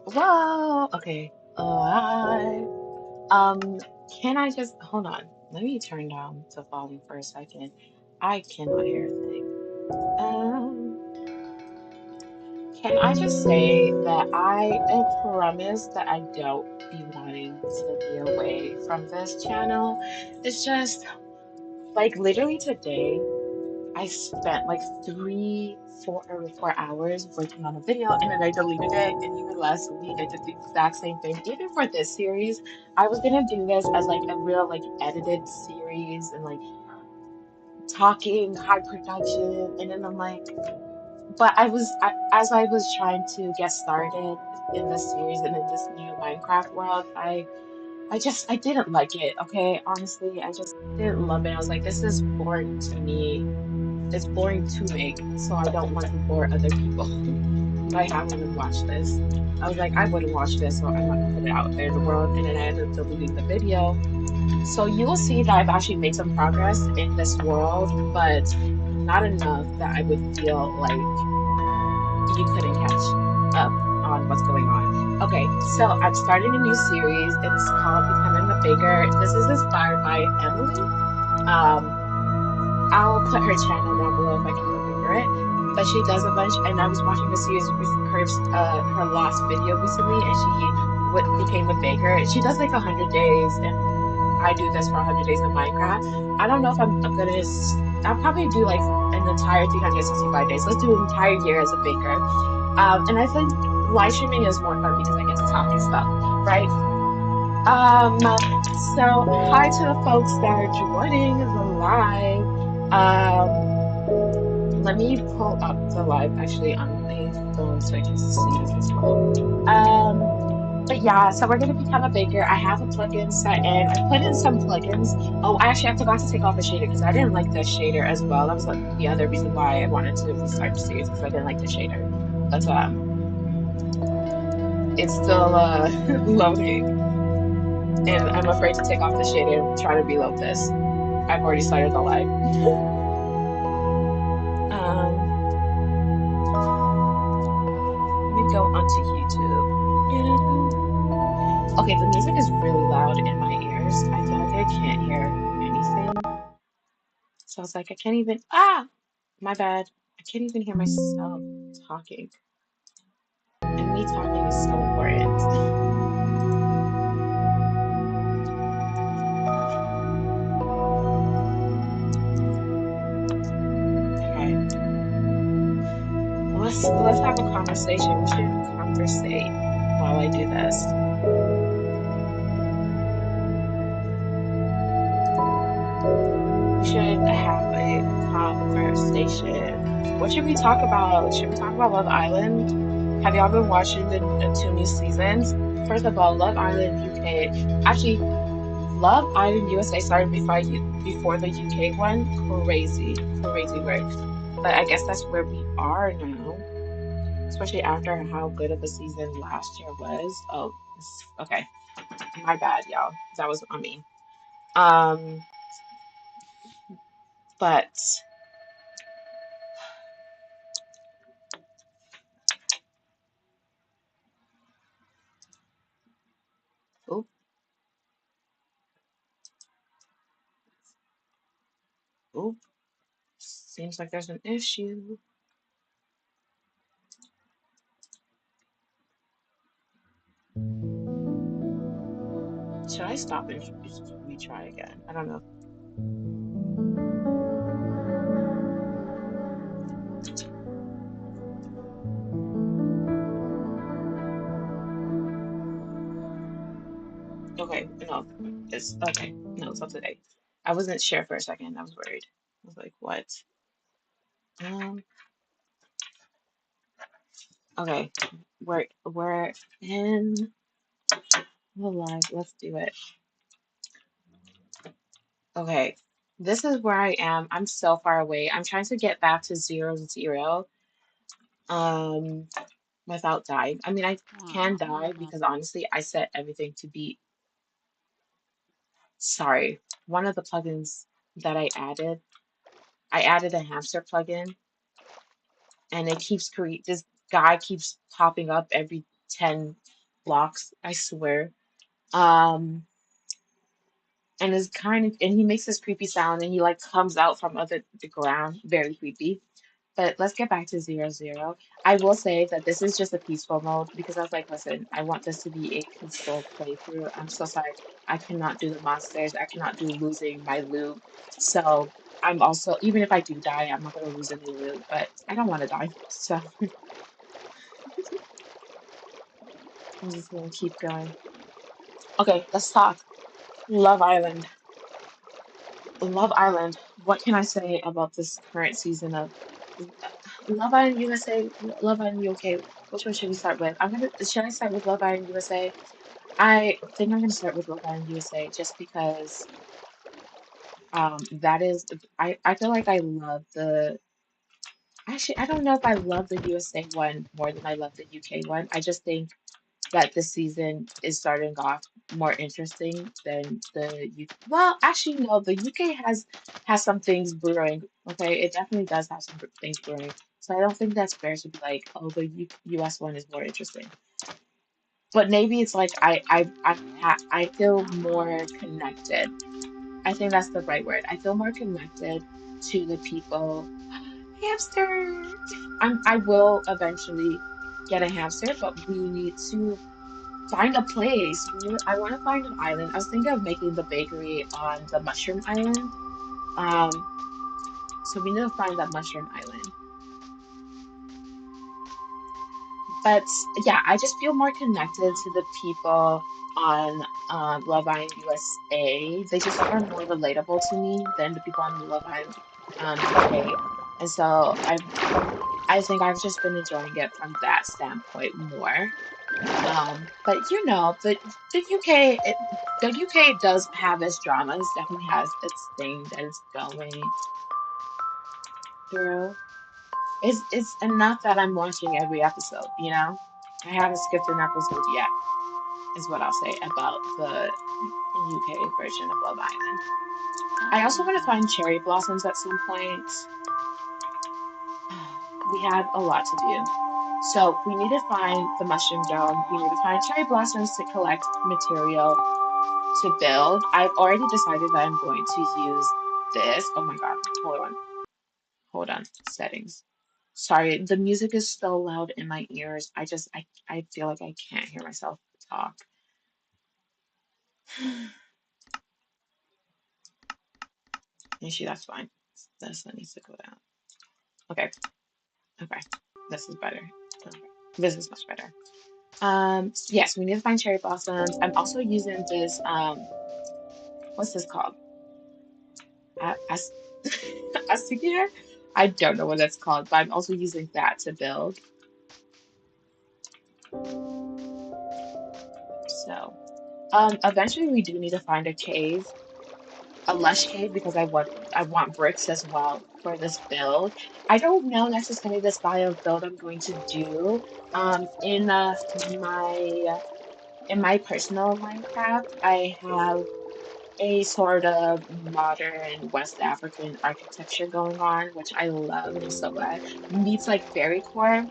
Whoa. Okay. Alive. Can I just hold on? Let me turn down the volume for a second. I cannot hear a thing. Um, can I just say that I promise that I don't be wanting to be away from this channel. It's just like literally today. I spent like 4 hours working on a video and then I deleted it. And even last week, I did the exact same thing. Even for this series, I was gonna do this as like a real like edited series and like talking high production. And then I'm like, but as I was trying to get started in this series and in this new Minecraft world, I didn't like it. Okay, honestly, I just didn't love it. I was like, this is boring to me. It's boring to make, so I don't want to bore other people by having them watch this. I was like, I wouldn't watch this, so I'm not gonna put it out there in the world. And then I ended up deleting the video. So you will see that I've actually made some progress in this world, but not enough that I would feel like you couldn't catch up on what's going on. Okay, so I'm starting a new series. It's called Becoming a Baker. This is inspired by Emily. Um, I'll put her channel down below if I can remember it. But she does a bunch, and I was watching a series of her last video recently, and she became a baker. She does like 100 days, and I do this for 100 days in Minecraft. I don't know if I'm gonna. I'll probably do like an entire 365 days. Let's do an entire year as a baker. And I think live streaming is more fun because I get to talk and stuff, right? Um, so hi to the folks that are joining the live. Um, let me pull up the live actually on my phone so I can see it as well. Um, but yeah, so we're gonna become a baker. I have a plugin set in. I put in some plugins. Oh, actually, I forgot to take off the shader because I didn't like the shader as well. That was like the other reason why I wanted to restart the series because I didn't like the shader. But it's still loading, and I'm afraid to take off the shader and try to reload this. I've already started the live. Um, Let me go onto YouTube. Okay, the music is really loud in my ears. I feel like I can't hear anything. So I was like, I can't even. Ah, my bad. I can't even hear myself talking. And me talking is so important. Okay, let's have a conversation. We should conversate while I do this. We should have a conversation. What should we talk about? Should we talk about Love Island? Have y'all been watching the two new seasons? First of all, Love Island UK. Actually, Love Island USA started before the UK one. Crazy, crazy work. But I guess that's where we are now, especially after how good of a season last year was. Oh, okay. My bad, y'all. That was on me. Um, but oop, oop. Seems like there's an issue. Should I stop and retry again? I don't know. Okay, no, it's okay. No, it's up to date. I wasn't sure for a second. I was worried. I was like, what? Um, okay, we're in the live. Let's do it. Okay, this is where I am. I'm so far away. I'm trying to get back to 0-0. Um, without dying. I mean, I can die because honestly, I set everything to be. Sorry, one of the plugins that I added a hamster plugin, and it keeps create. This guy keeps popping up every 10 blocks, I swear. Um, and is kind of, and he makes this creepy sound and he like comes out from under the ground, very creepy. But let's get back to 0 0. I will say that this is just a peaceful mode because I was like, listen, I want this to be a peaceful playthrough. I'm so sorry. I cannot do the monsters. I cannot do losing my loot. So I'm also, even if I do die, I'm not going to lose any loot, but I don't want to die. So I'm just going to keep going. Okay, let's talk. Love Island. Love Island. What can I say about this current season of Love Island USA? Love Island UK? Which one should we start with? Should I start with Love Island USA? I think I'm gonna start with Love Island USA just because that is I feel like I love the actually I don't know if I love the USA one more than I love the UK one. I just think that this season is starting off more interesting than the U. Well, actually, no, the UK has some things brewing. Okay, it definitely does have some things brewing. So I don't think that's fair to be like, oh, the US one is more interesting. But maybe it's like I feel more connected. I think that's the right word. I feel more connected to the people. Hamster. I will eventually get a hamster, but we need to find a place. I want to find an island. I was thinking of making the bakery on the mushroom island. Um, so we need to find that mushroom island. But yeah, I just feel more connected to the people on Love Island USA. They just are more relatable to me than the people on Love Island UK. And so I think I've just been enjoying it from that standpoint more. But you know, the UK the UK does have its dramas, definitely has its thing that it's going through. It's enough that I'm watching every episode, you know? I haven't skipped an episode yet, is what I'll say about the UK version of Love Island. I also want to find cherry blossoms at some point. We have a lot to do. So we need to find the mushroom dome. We need to find cherry blossoms to collect material to build. I've already decided that I'm going to use this. Oh my God, hold on. Hold on. Settings. Sorry, the music is so loud in my ears. I feel like I can't hear myself talk. Actually, that's fine. This one needs to go down. Okay. Okay. This is better. Okay. This is much better. Yes, we need to find cherry blossoms. I'm also using this what's this called? As Astigier? I don't know what that's called, but I'm also using that to build. So, eventually we do need to find a cave, a lush cave, because I want bricks as well for this build. I don't know necessarily the style of build I'm going to do. In my personal Minecraft, I have a sort of modern West African architecture going on, which I love and I'm so glad. Meets like fairy core.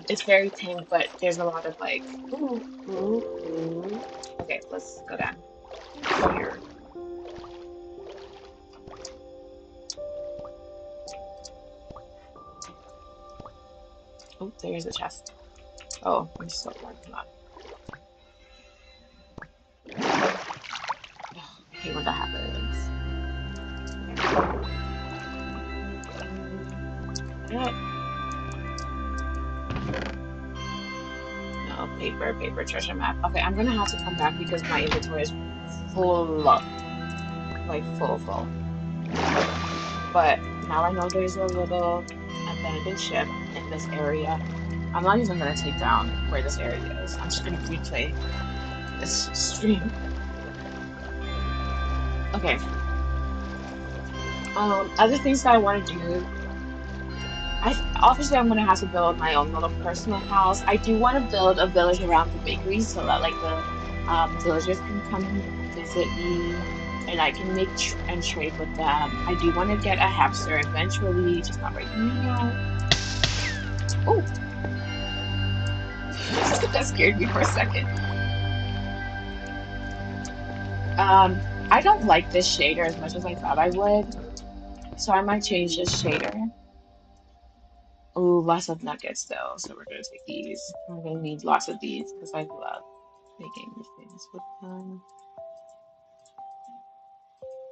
It's very pink, but there's a lot of like, ooh, ooh, ooh. Okay, let's go down here. Oh, there's a chest. Oh, I'm so glad. Hold on. Ugh, I hate when that happens. Okay. No, paper, treasure map. Okay, I'm gonna have to come back because my inventory is full up, like full. But now I know there's a little abandoned ship in this area. I'm not even gonna take down where this area is. I'm just gonna replay this stream. Okay. Other things that I want to do. Obviously I'm gonna have to build my own little personal house. I do want to build a village around the bakery so that like the villagers can come visit me and I can make tr and trade with them. I do want to get a hamster eventually, just not right now. Oh, That scared me for a second. I don't like this shader as much as I thought I would, so I might change this shader. Ooh, lots of nuggets though, so we're gonna take these. I'm gonna need lots of these because I love making these things with them.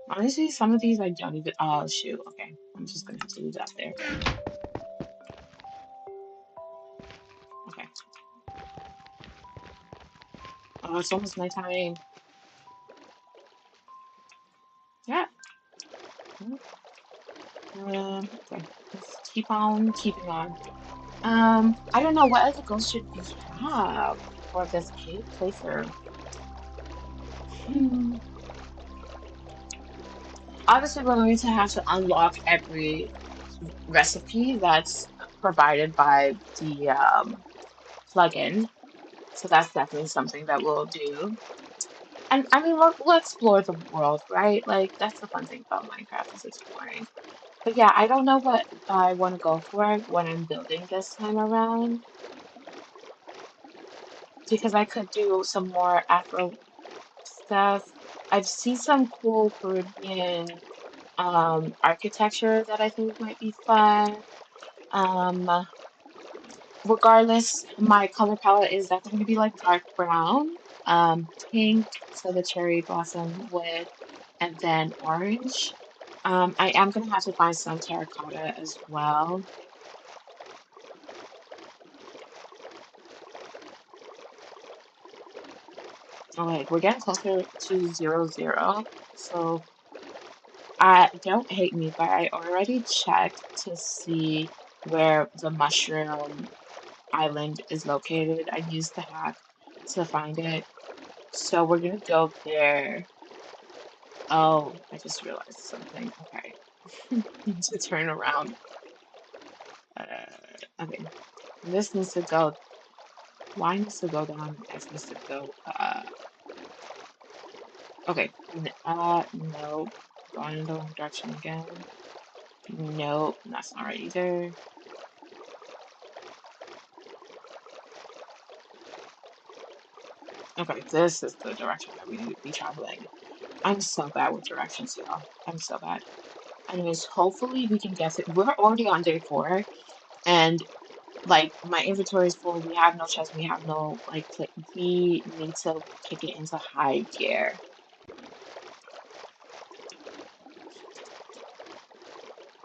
Honestly, some of these I don't even. Oh shoot. Okay, I'm just gonna have to leave that there. Okay. Oh, it's almost nighttime. Yeah. Okay. Let's keep on keeping on. I don't know what other goals should we have for this playthrough. Hmm. Obviously, we're going to have to unlock every recipe that's provided by the plugin. So that's definitely something that we'll do. And I mean, we'll explore the world, right? Like, that's the fun thing about Minecraft is exploring. But yeah, I don't know what I want to go for when I'm building this time around because I could do some more Afro stuff. I've seen some cool Caribbean architecture that I think might be fun. Um, Regardless, my color palette is definitely going to be like dark brown, pink, so the cherry blossom wood, and then orange. I am going to have to find some terracotta as well. Okay, we're getting closer to 0, 0. So I don't hate me, but I already checked to see where the mushroom island is located. I used the hack to find it. So we're gonna go there. Oh, I just realized something. Okay. Need to turn around. Okay. This needs to go. Y needs to go down and X needs to go okay. No. Going in the wrong direction again. Nope, that's not right either. Okay, this is the direction that we need to be traveling. I'm so bad with directions, y'all. I'm so bad. Anyways, hopefully we can guess it. We're already on day 4, and like my inventory is full. We have no chest. We have no like. We need to kick it into high gear.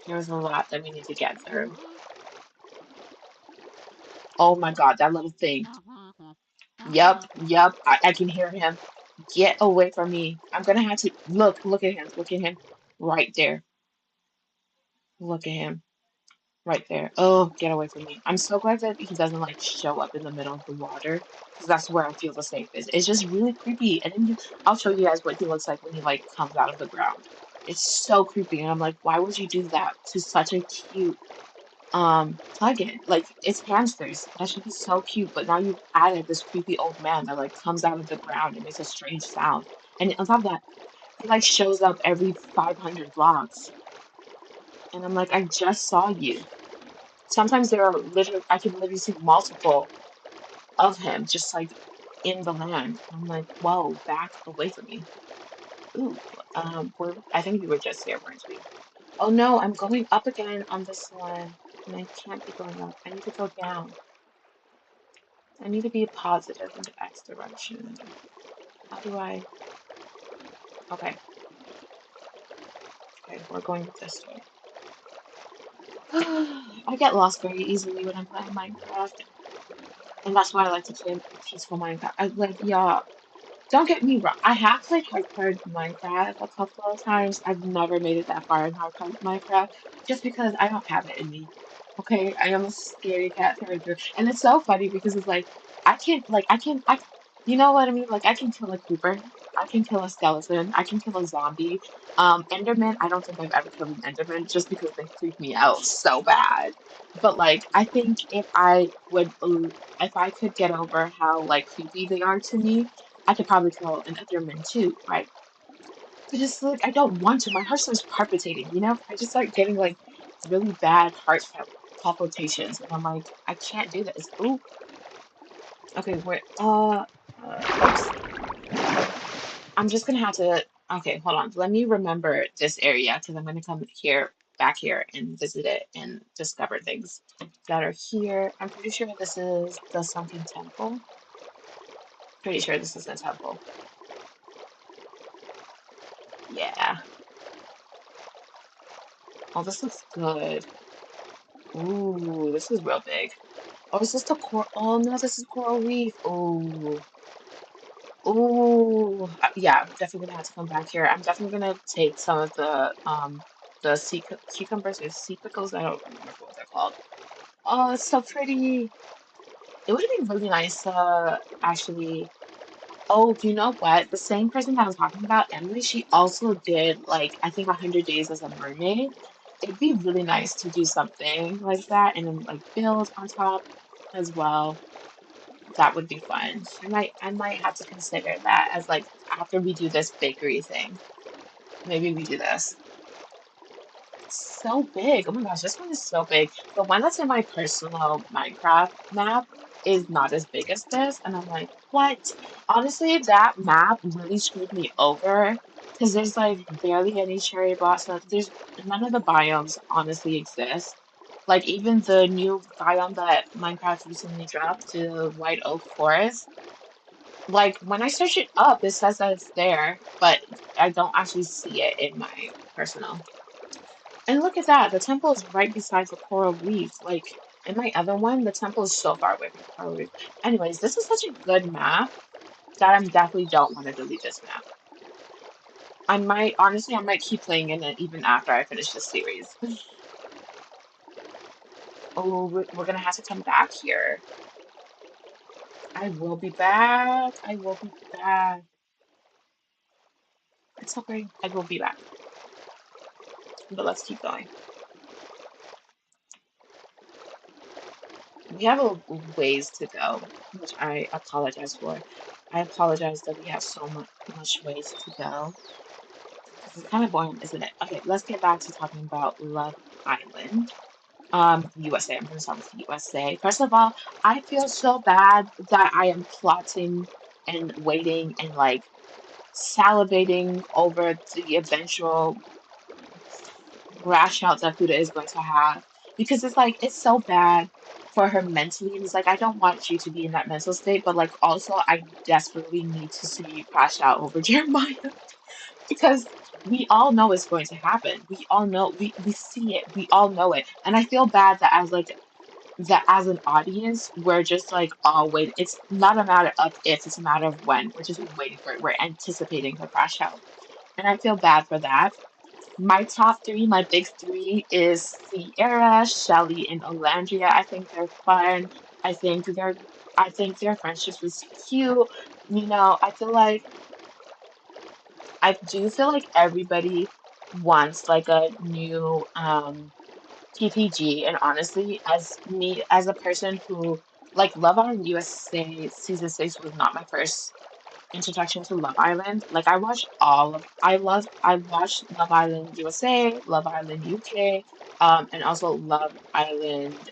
There's a lot that we need to get through. Oh my God, that little thing. Yep, yep. I can hear him. Get away from me. I'm gonna have to look at him. Look at him. Right there. Look at him. Right there. Oh, get away from me. I'm so glad that he doesn't like show up in the middle of the water because that's where I feel the safest. It's just really creepy. And then I'll show you guys what he looks like when he like comes out of the ground. It's so creepy. And I'm like, why would you do that to such a cute plugin? Like it's hamsters. That should be so cute. But now you've added this creepy old man that like comes out of the ground and makes a strange sound. And on top of that, he like shows up every 500 blocks. And I'm like, I just saw you. Sometimes there are literally, I can literally see multiple of him just like in the land. I'm like, whoa, back away from me. Ooh, I think we were just here, weren't we? Oh no, I'm going up again on this one, and I can't be going up. I need to go down. I need to be positive in the X direction. How do I? Okay, okay, we're going this way. I get lost very easily when I'm playing Minecraft, and that's why I like to play peaceful Minecraft. I like, yeah. Don't get me wrong. I have played hardcore Minecraft a couple of times. I've never made it that far in hardcore Minecraft just because I don't have it in me. Okay, I am a scaredy cat character, and it's so funny because it's like you know what I mean? Like I can kill a creeper, I can kill a skeleton, I can kill a zombie. Enderman. I don't think I've ever killed an Enderman just because they freak me out so bad. But like, I think if I could get over how like creepy they are to me. I could probably kill an Enderman too, right? But it's like I don't want to. My heart starts palpitating, you know? I just start getting like really bad palpitations, and I'm like, I can't do this. Ooh, Okay, oops. I'm just gonna have to. Okay, hold on. Let me remember this area because I'm gonna come here, back here, and visit it and discover things that are here. I'm pretty sure this is the Sunken Temple. Pretty sure this is the temple. Yeah. Oh, this looks good. Ooh, this is real big. Oh, is this the coral? Oh no, this is coral reef. Oh, ooh. Yeah, I'm definitely gonna have to come back here. I'm definitely gonna take some of the cucumbers or sea pickles. I don't remember what they're called. Oh, it's so pretty. It would have been really nice to actually. Oh, you know what? The same person that I was talking about, Emily, she also did like I think 100 days as a mermaid. It'd be really nice to do something like that and then like build on top as well. That would be fun. I might have to consider that as like after we do this bakery thing. Maybe we do this. So big. Oh my gosh, this one is so big. The one that's in my personal Minecraft map is not as big as this. And I'm like, what? Honestly, that map really screwed me over because there's like barely any cherry blossoms. There's none of the biomes honestly exist. Like even the new biome that Minecraft recently dropped, the White Oak Forest. Like when I search it up, it says that it's there, but I don't actually see it in my personal. And look at that. The temple is right beside the coral reef. Like in my other one, the temple is so far away from the coral reef. Anyways, this is such a good map that I definitely don't want to delete this map. I might keep playing in it even after I finish this series. Oh, we're gonna have to come back here. I will be back. I will be back. It's okay. I will be back. But let's keep going. We have a ways to go, which I apologize for. I apologize that we have so much ways to go. This is kind of boring, isn't it? Okay, let's get back to talking about Love Island. USA. I'm going to start with USA. First of all, I feel so bad that I am plotting and waiting and like salivating over the eventual crash out that Huda is going to have because it's like it's so bad for her mentally and it's like I don't want you to be in that mental state but like also I desperately need to see you crash out over Jeremiah because we all know it's going to happen. We all know we see it. We all know it. And I feel bad that as an audience, we're just like, oh wait, it's not a matter of if, it's a matter of when. We're just waiting for it. We're anticipating her crash out. And I feel bad for that. My top three, my big three is Sierra, Shelly, and Olandria. I think they're fun. I think they're I think their friendship is cute. I do feel like everybody wants like a new PPG, and honestly, as me as a person who like Love Island USA season 6 was not my first introduction to Love Island. Like I watched Love Island USA, Love Island UK, and also Love Island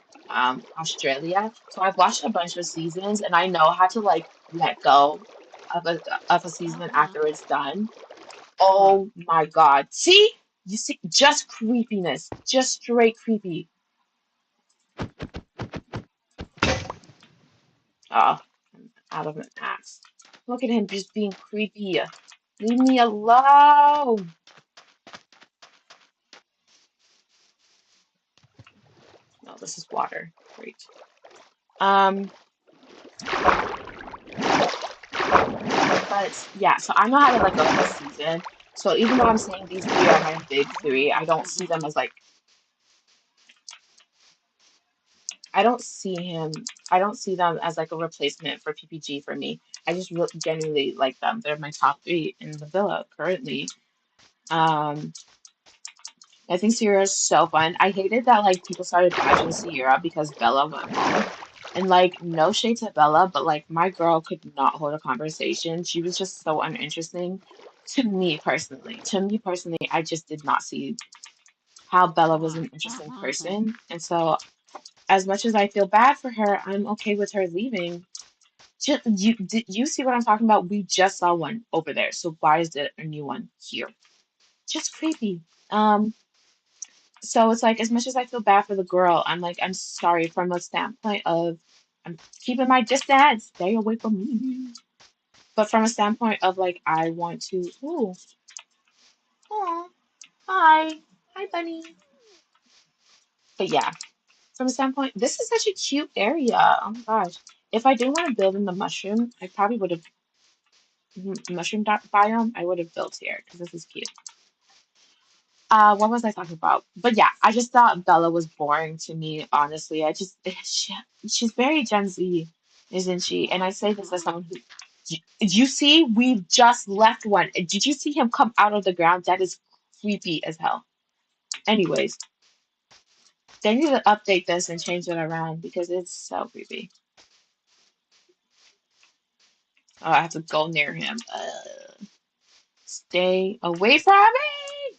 Australia. So I've watched a bunch of seasons and I know how to like let go of a season after it's done. Oh my God. See? You see just creepiness. Just straight creepy. Oh, I'm out of an axe. Look at him just being creepy. Leave me alone. No, this is water. Great. Um, but yeah, so I know how to let go of a season. So even though I'm saying these three are my big three, I don't see them as like a replacement for PPG for me. I just genuinely like them. They're my top three in the villa currently. Um, I think Sierra is so fun. I hated that like people started bashing Sierra because Bella went home. And like no shade to Bella, but like my girl could not hold a conversation. She was just so uninteresting to me personally. To me personally, I just did not see how Bella was an interesting person. And so as much as I feel bad for her, I'm okay with her leaving Just you did you see what I'm talking about? We just saw one over there, so why is there a new one here? Just creepy. Um, so it's like as much as I feel bad for the girl, I'm like I'm sorry from a standpoint of I'm keeping my distance, stay away from me. But from a standpoint of like I want to, ooh, aw, hi, hi, bunny. But yeah, from a standpoint, this is such a cute area. Oh my gosh. If I didn't want to build in the mushroom, I probably would have biome. I would have built here because this is cute. What was I talking about? But yeah, I just thought Bella was boring to me, honestly. She's very Gen Z, isn't she? And I say this as someone who, you see, we just left one. Did you see him come out of the ground? That is creepy as hell. Anyways, they need to update this and change it around because it's so creepy. Oh, I have to go near him. Stay away from me!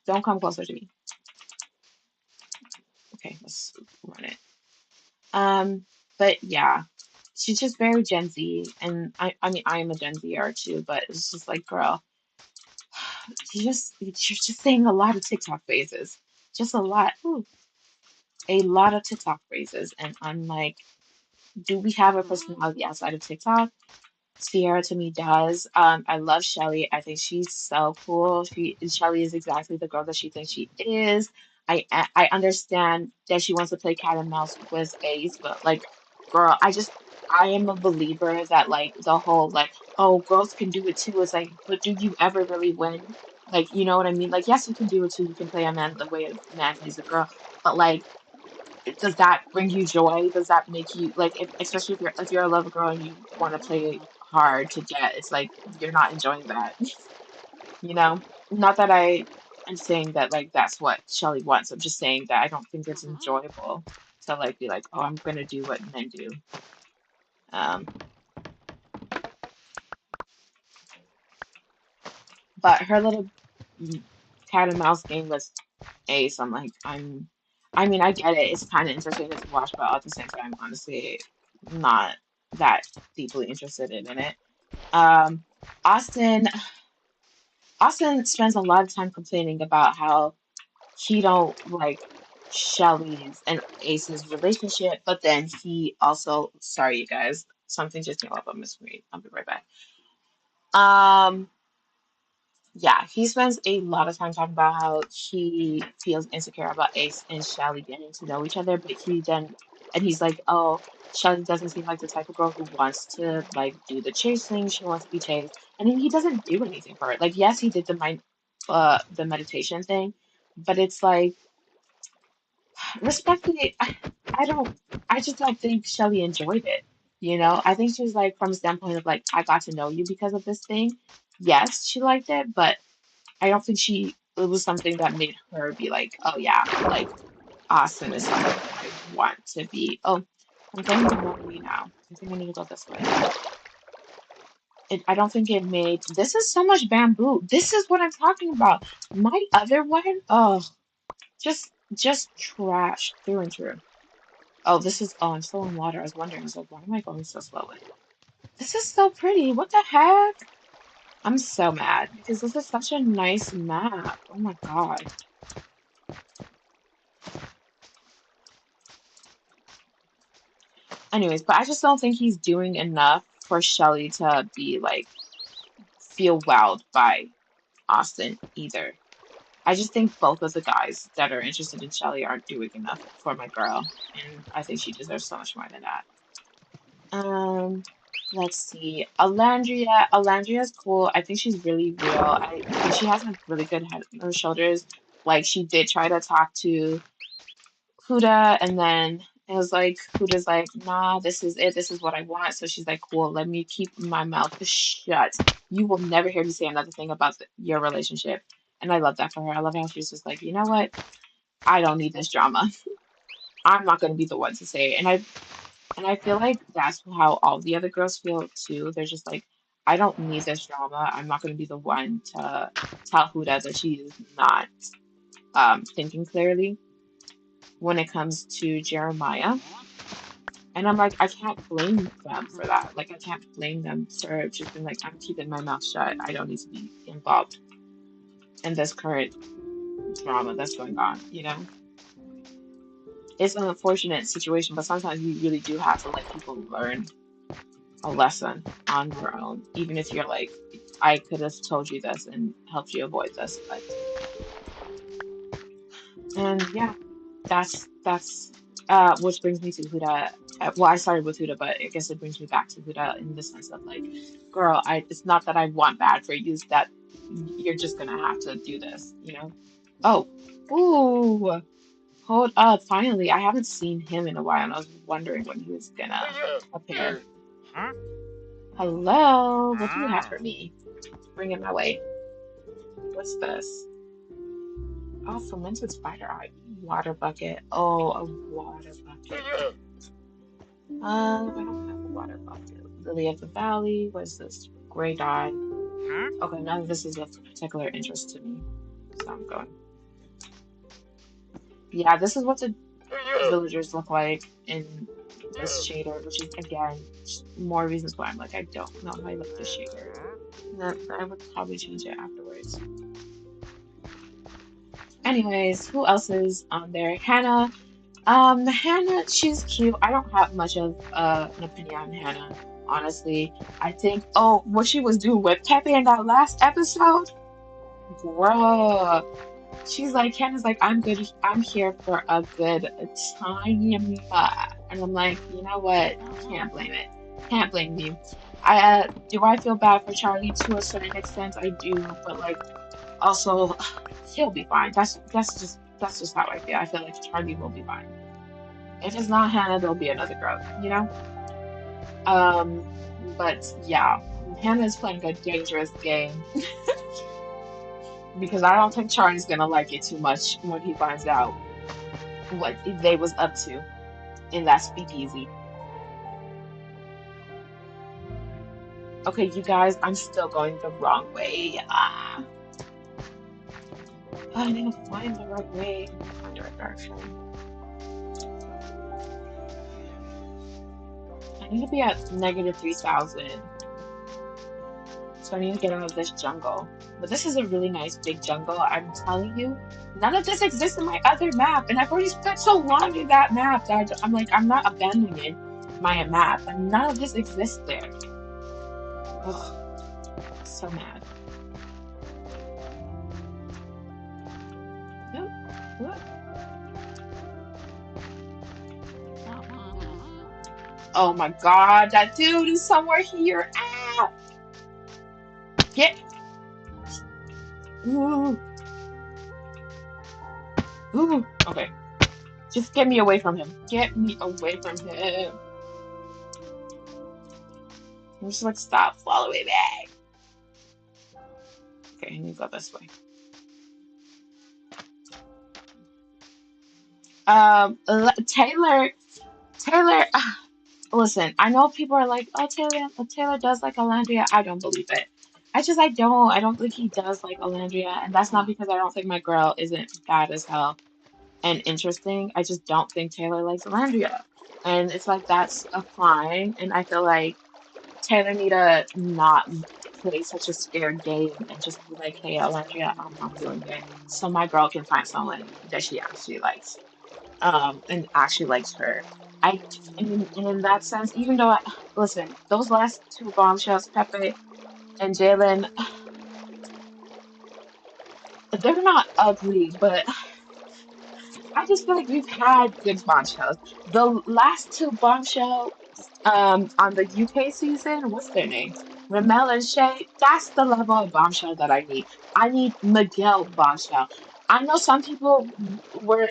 Don't come closer to me. Okay, let's run it. But yeah, she's just very Gen Z, and I mean, I am a Gen Zer too, but it's just like, girl, you're just saying a lot of TikTok phrases, just a lot, ooh, a lot of TikTok phrases, and I'm like, do we have a personality outside of TikTok? Sierra to me does. I love Shelly. I think she's so cool. Shelly is exactly the girl that she thinks she is. I understand that she wants to play cat and mouse with Ace, but like, girl, I am a believer that like the whole like, oh, girls can do it too. It's like, but do you ever really win? Like, you know what I mean? Like, yes, you can do it too. You can play a man the way a man plays a girl, but like does that bring you joy? Does that make you like if especially if you're a love girl and you want to play hard to get, it's like you're not enjoying that, you know? Not that I'm saying that like that's what Shelly wants. I'm just saying that I don't think it's enjoyable to like be like, oh, I'm gonna do what men do. Um, but her little mm, cat and mouse game was ace. I mean, I get it. It's kind of entertaining to watch, but at the same time, honestly, not that deeply interested in it. Um, Austin, Austin spends a lot of time complaining about how he don't like Shelly's and Ace's relationship, but then he also, sorry you guys, something just came up on my screen. I'll be right back. Um, yeah, he spends a lot of time talking about how he feels insecure about Ace and Shelly getting to know each other, but and he's like, oh, Shelly doesn't seem like the type of girl who wants to like do the chasing. She wants to be chased, and then he doesn't do anything for it. Like, yes, he did the meditation thing, but it's like, respectfully, I don't, I just don't think Shelly enjoyed it. You know, I think she was like, from a standpoint of like, I got to know you because of this thing. Yes, she liked it, but. I don't think it was something that made her be like, oh yeah, like Austin is someone that I want to be. Oh, I'm getting the wrong way now. I think I need to go this way. I don't think it made, this is so much bamboo. This is what I'm talking about. My other one, oh, just trash through and through. Oh, I'm still in water. I was wondering, so why am I going so slowly? This is so pretty. What the heck? I'm so mad because this is such a nice map. Oh my God. Anyways, but I just don't think he's doing enough for Shelly to be like feel wowed by Austin either. I just think both of the guys that are interested in Shelly aren't doing enough for my girl, and I think she deserves so much more than that. Um, let's see. Alandria's cool. I think she's really real. I think she has a really good head on her shoulders. Like she did try to talk to Huda, and then it was like Huda's like, nah, this is it. This is what I want. So she's like, cool. Let me keep my mouth shut. You will never hear me say another thing about your relationship. And I love that for her. I love how she's just like, you know what? I don't need this drama. I'm not going to be the one to say it. And I feel like that's how all the other girls feel too. They're just like, I don't need this drama. I'm not going to be the one to tell Huda that she is not thinking clearly when it comes to Jeremiah. And I'm like, I can't blame them for that. Like, I can't blame them for just being like, I'm keeping my mouth shut. I don't need to be involved in this current drama that's going on, you know? It's an unfortunate situation, but sometimes you really do have to let people learn a lesson on their own, even if you're like, I could have told you this and helped you avoid this, but and yeah, that's which brings me to Huda. Well, I started with Huda, but I guess it brings me back to Huda in the sense of like, girl, I it's not that I want bad for you, it's that you're just gonna have to do this, you know? Oh, ooh, hold up! Finally, I haven't seen him in a while, and I was wondering when he was gonna appear. Hello, what do you have for me? Bring it my way. What's this? Oh, fermented spider eye. Water bucket. Oh, a water bucket. I don't have a water bucket. Lily of the Valley. What is this? Gray dye. Okay, none of this is of particular interest to me. So I'm going. Yeah, this is what the villagers look like in this shader, which is again more reasons why I'm like I don't know how I like this shader. That I would probably change it afterwards. Anyways, who else is on there? Hannah. Hannah, she's cute. I don't have much of an opinion on Hannah, honestly. I think, oh, what she was doing with Pepe in that last episode, bruh. She's like, Hannah's like, I'm good. I'm here for a good time. And I'm like, you know what? Can't blame it. Can't blame you. Do I feel bad for Charlie to a certain extent? I do, but like, also, he'll be fine. That's just how I feel. I feel like Charlie will be fine. If it's not Hannah, there'll be another girl, you know? But yeah, Hannah's playing a dangerous game because I don't think Charlie's gonna like it too much when he finds out what they was up to in that speakeasy. Okay, you guys, I'm still going the wrong way. I need to find the right way. I need to find the right direction. I need to be at negative 3,000. So I need to get out of this jungle. But this is a really nice big jungle. I'm telling you, none of this exists in my other map. And I've already spent so long in that map that I'm like, I'm not abandoning my map. And none of this exists there. Ugh, so mad. Yep. Yep. Oh my god, that dude is somewhere here. Ah! Get. Ooh. Ooh. Okay. Just get me away from him. Get me away from him. I'm just like, stop following me. Okay, I need to go this way. Taylor, Taylor, listen, I know people are like, oh, Taylor does like Alandria. I don't believe it. I don't think he does like Alandria. And that's not because I don't think my girl isn't bad as hell and interesting. I just don't think Taylor likes Alandria. And it's like, that's a fine. And I feel like Taylor need to not play such a scared game and just be like, hey, Alandria, I'm not feeling it. So my girl can find someone that she actually likes and actually likes her. And in that sense, even though listen, those last two bombshells, Pepe and Jalen, they're not ugly, but I just feel like we've had good bombshells. The last two bombshells on the UK season, what's their name? Ramel and Shay, that's the level of bombshell that I need. I need Miguel bombshell. I know some people were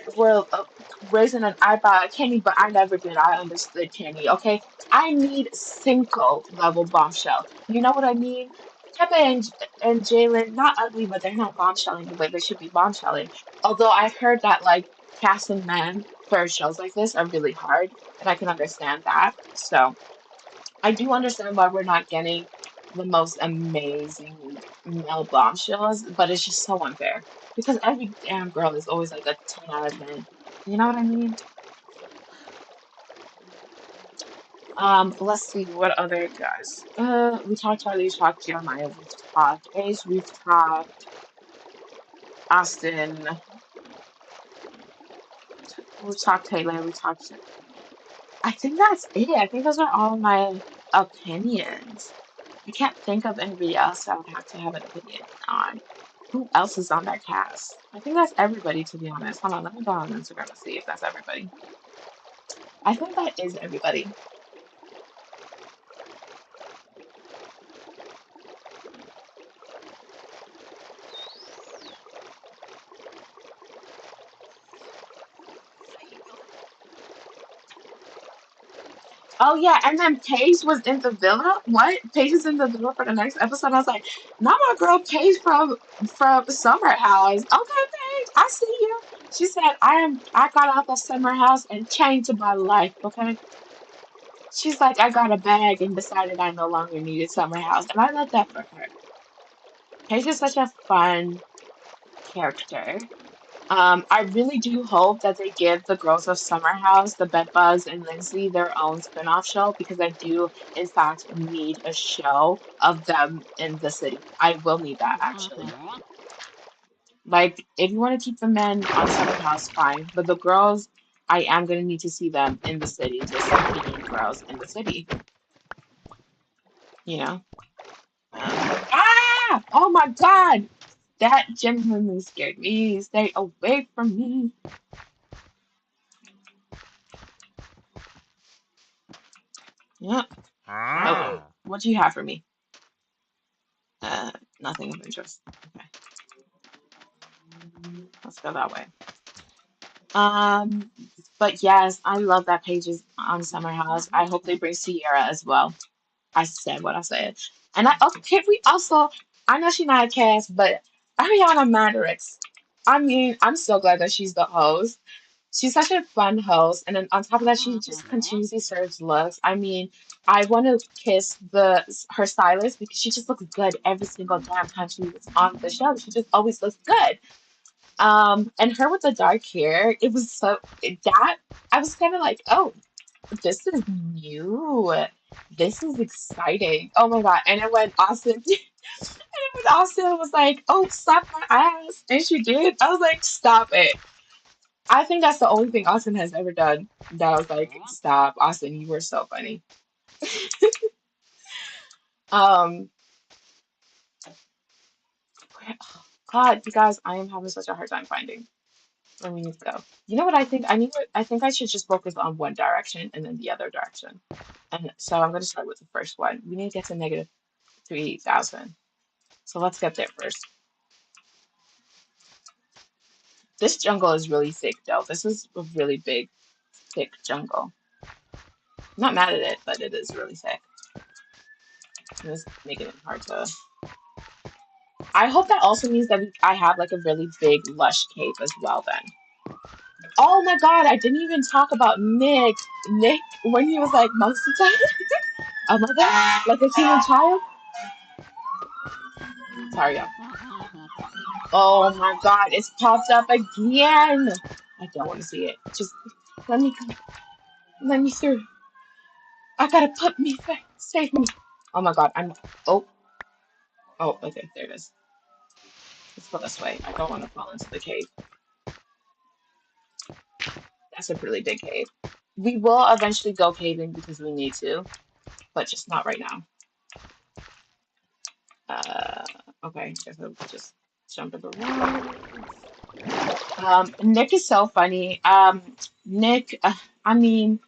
raising an eyebrow at Kenny, but I never did. I understood Kenny. Okay, I need Cinco level bombshell. You know what I mean? Pepe and Jalen, not ugly, but they're not bombshelling the way they should be bombshelling. Although I heard that like casting men for shows like this are really hard, and I can understand that. So I do understand why we're not getting the most amazing male bombshells, but it's just so unfair because every damn girl is always like a 10 out of 10. You know what I mean? Let's see what other guys. We talked Charlie, we've talked Jeremiah, we've talked Ace, we've talked Austin, we've talked Taylor, we've talked. I think that's it. I think those are all my opinions. I can't think of anybody else I would have to have an opinion on. Who else is on that cast? I think that's everybody, to be honest. Hold on, let me go on Instagram and see if that's everybody. I think that is everybody. Oh yeah, and then Paige was in the villa. What? Paige is in the villa for the next episode. I was like, not my girl Paige from Summer House. Okay, Paige, I see you. She said, I got out of Summer House and changed my life. Okay. She's like, I got a bag and decided I no longer needed Summer House. And I love that for her. Paige is such a fun character. I really do hope that they give the girls of Summer House, the Bedbugs and Lindsay, their own spin-off show because I do, in fact, need a show of them in the city. I will need that actually. Like, if you want to keep the men on Summer House, fine, but the girls, I am gonna need to see them in the city, just being girls in the city, you know? Oh my God! That genuinely scared me. Stay away from me. Yep. Okay. What do you have for me? Nothing of interest. Okay, let's go that way. Um, but yes, I love that Paige is on Summer House. I hope they bring Sierra as well. I said what I said. And I okay, can we also I know she's not a cast, but Ariana Madrix. I mean, I'm so glad that she's the host. She's such a fun host, and then on top of that, she just continuously serves looks. I mean, I want to kiss the her stylist because she just looks good every single damn time she was on the show. She just always looks good. And her with the dark hair, it was so that I was kind of like, oh, this is new. This is exciting. Oh my God. And then when Austin and then when Austin was like, oh, slap my ass, and she did, I was like, stop it. I think that's the only thing Austin has ever done that I was like, stop, Austin, you were so funny. Um, oh, God, you guys, I am having such a hard time finding where we need to go. You know what I think? I think I should just focus on one direction and then the other direction. And so I'm going to start with the first one. We need to get to negative 3,000. So let's get there first. This jungle is really thick, though. This is a really big, thick jungle. I'm not mad at it, but it is really thick. It's making it hard to. I hope that also means that I have like a really big, lush cape as well, then. Oh my God, I didn't even talk about Nick. Nick, when he was like most of the time. Oh my God, like a human child. Sorry, y'all. Oh my God, it's popped up again. I don't want to see it. Just let me come. Let me through. I gotta put me back. Save me. Oh my God, I'm. Oh, oh, okay, there it is. Let's go this way. I don't want to fall into the cave. That's a really big cave. We will eventually go caving because we need to, but just not right now. Uh, okay, guess I'll just jump in the water. Nick is so funny. Nick, I mean,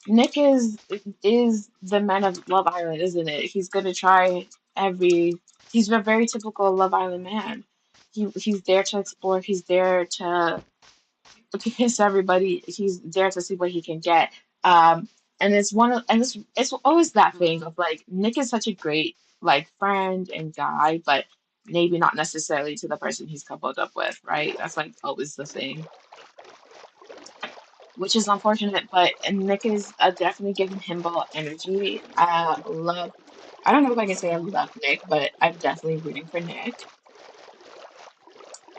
Nick is the man of Love Island, isn't it? He's gonna try every. He's a very typical Love Island man. He's there to explore. He's there to piss everybody. He's there to see what he can get. Um, and it's one of and it's always that thing of like Nick is such a great like friend and guy, but maybe not necessarily to the person he's coupled up with, right? That's like always the thing, which is unfortunate. But Nick is definitely giving Himbo energy. Love. I don't know if I can say I love Nick, but I'm definitely rooting for Nick.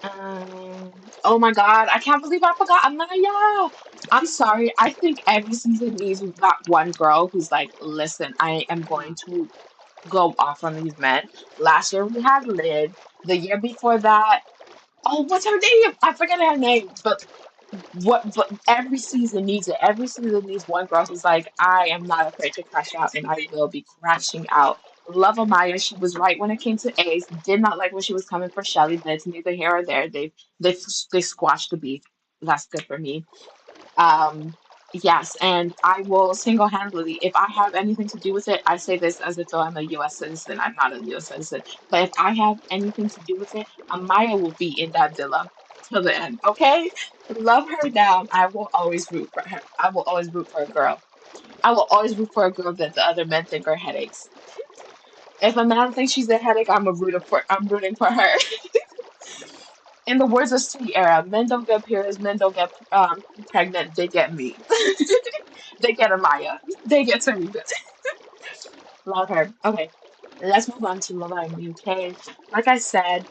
Oh my God, I can't believe I forgot Amaya. I'm sorry. I think every season needs that one girl who's like, listen, I am going to go off on these men. Last year we had Lid. The year before that, oh, what's her name? I forget her name. But every season needs it. Every season needs one girl who's like, I am not afraid to crash out and I will be crashing out. Love Amaya. She was right when it came to Ace. Did not like when she was coming for Shelly, but it's neither here or there. They they squashed the beef. That's good for me. Um, yes, and I will single-handedly, if I have anything to do with it, I say this as if though I'm a US citizen. I'm not a US citizen. But if I have anything to do with it, Amaya will be in that villa till the end. Okay? Love her down. I will always root for her. I will always root for a girl. I will always root for a girl that the other men think are headaches. If a man thinks she's a headache, I'm rooting for her. In the words of Sweet Era, men don't get periods, men don't get pregnant, they get me. They get Amaya. They get Sarita. Love her. Okay, let's move on to Love Island UK. Like I said,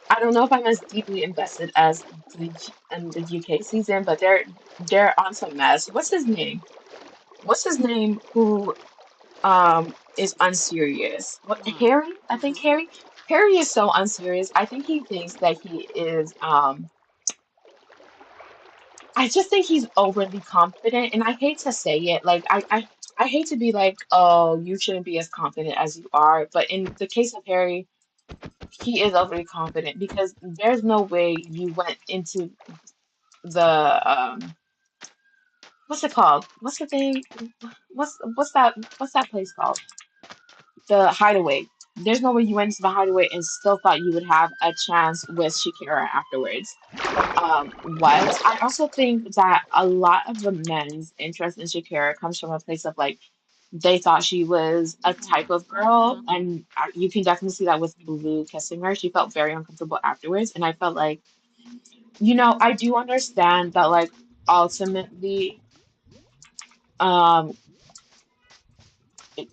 I don't know if I'm as deeply invested as the UK season, but they're on some mess. What's his name? What's his name? Who is unserious? What Harry? I think Harry. Harry is so unserious. I think he thinks that he is I just think he's overly confident, and I hate to say it. I hate to be like, oh, you shouldn't be as confident as you are. But in the case of Harry, he is overly confident because there's no way you went into the what's it called? What's the thing? What's that place called? The Hideaway. There's no way you went into the Hideaway and still thought you would have a chance with Shakira afterwards. What I also think that a lot of the men's interest in Shakira comes from a place of like they thought she was a type of girl, and you can definitely see that with Blue kissing her. She felt very uncomfortable afterwards, and I felt like, I do understand that like ultimately, um,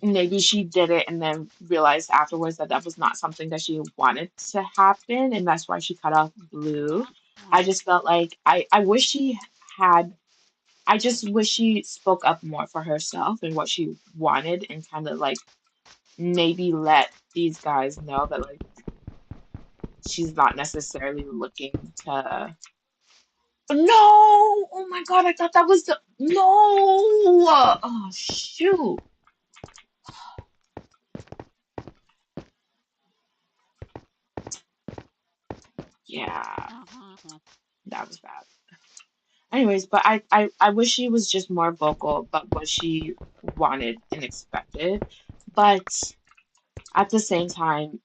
maybe she did it and then realized afterwards that that was not something that she wanted to happen, and that's why she cut off Blue. I just felt like I wish she had. I just wish she spoke up more for herself and what she wanted and kind of like maybe let these guys know that like she's not necessarily looking to. No! Oh my God, I thought that was the. No! Oh, shoot. Yeah, that was bad. Anyways, but I wish she was just more vocal about what she wanted and expected. But at the same time,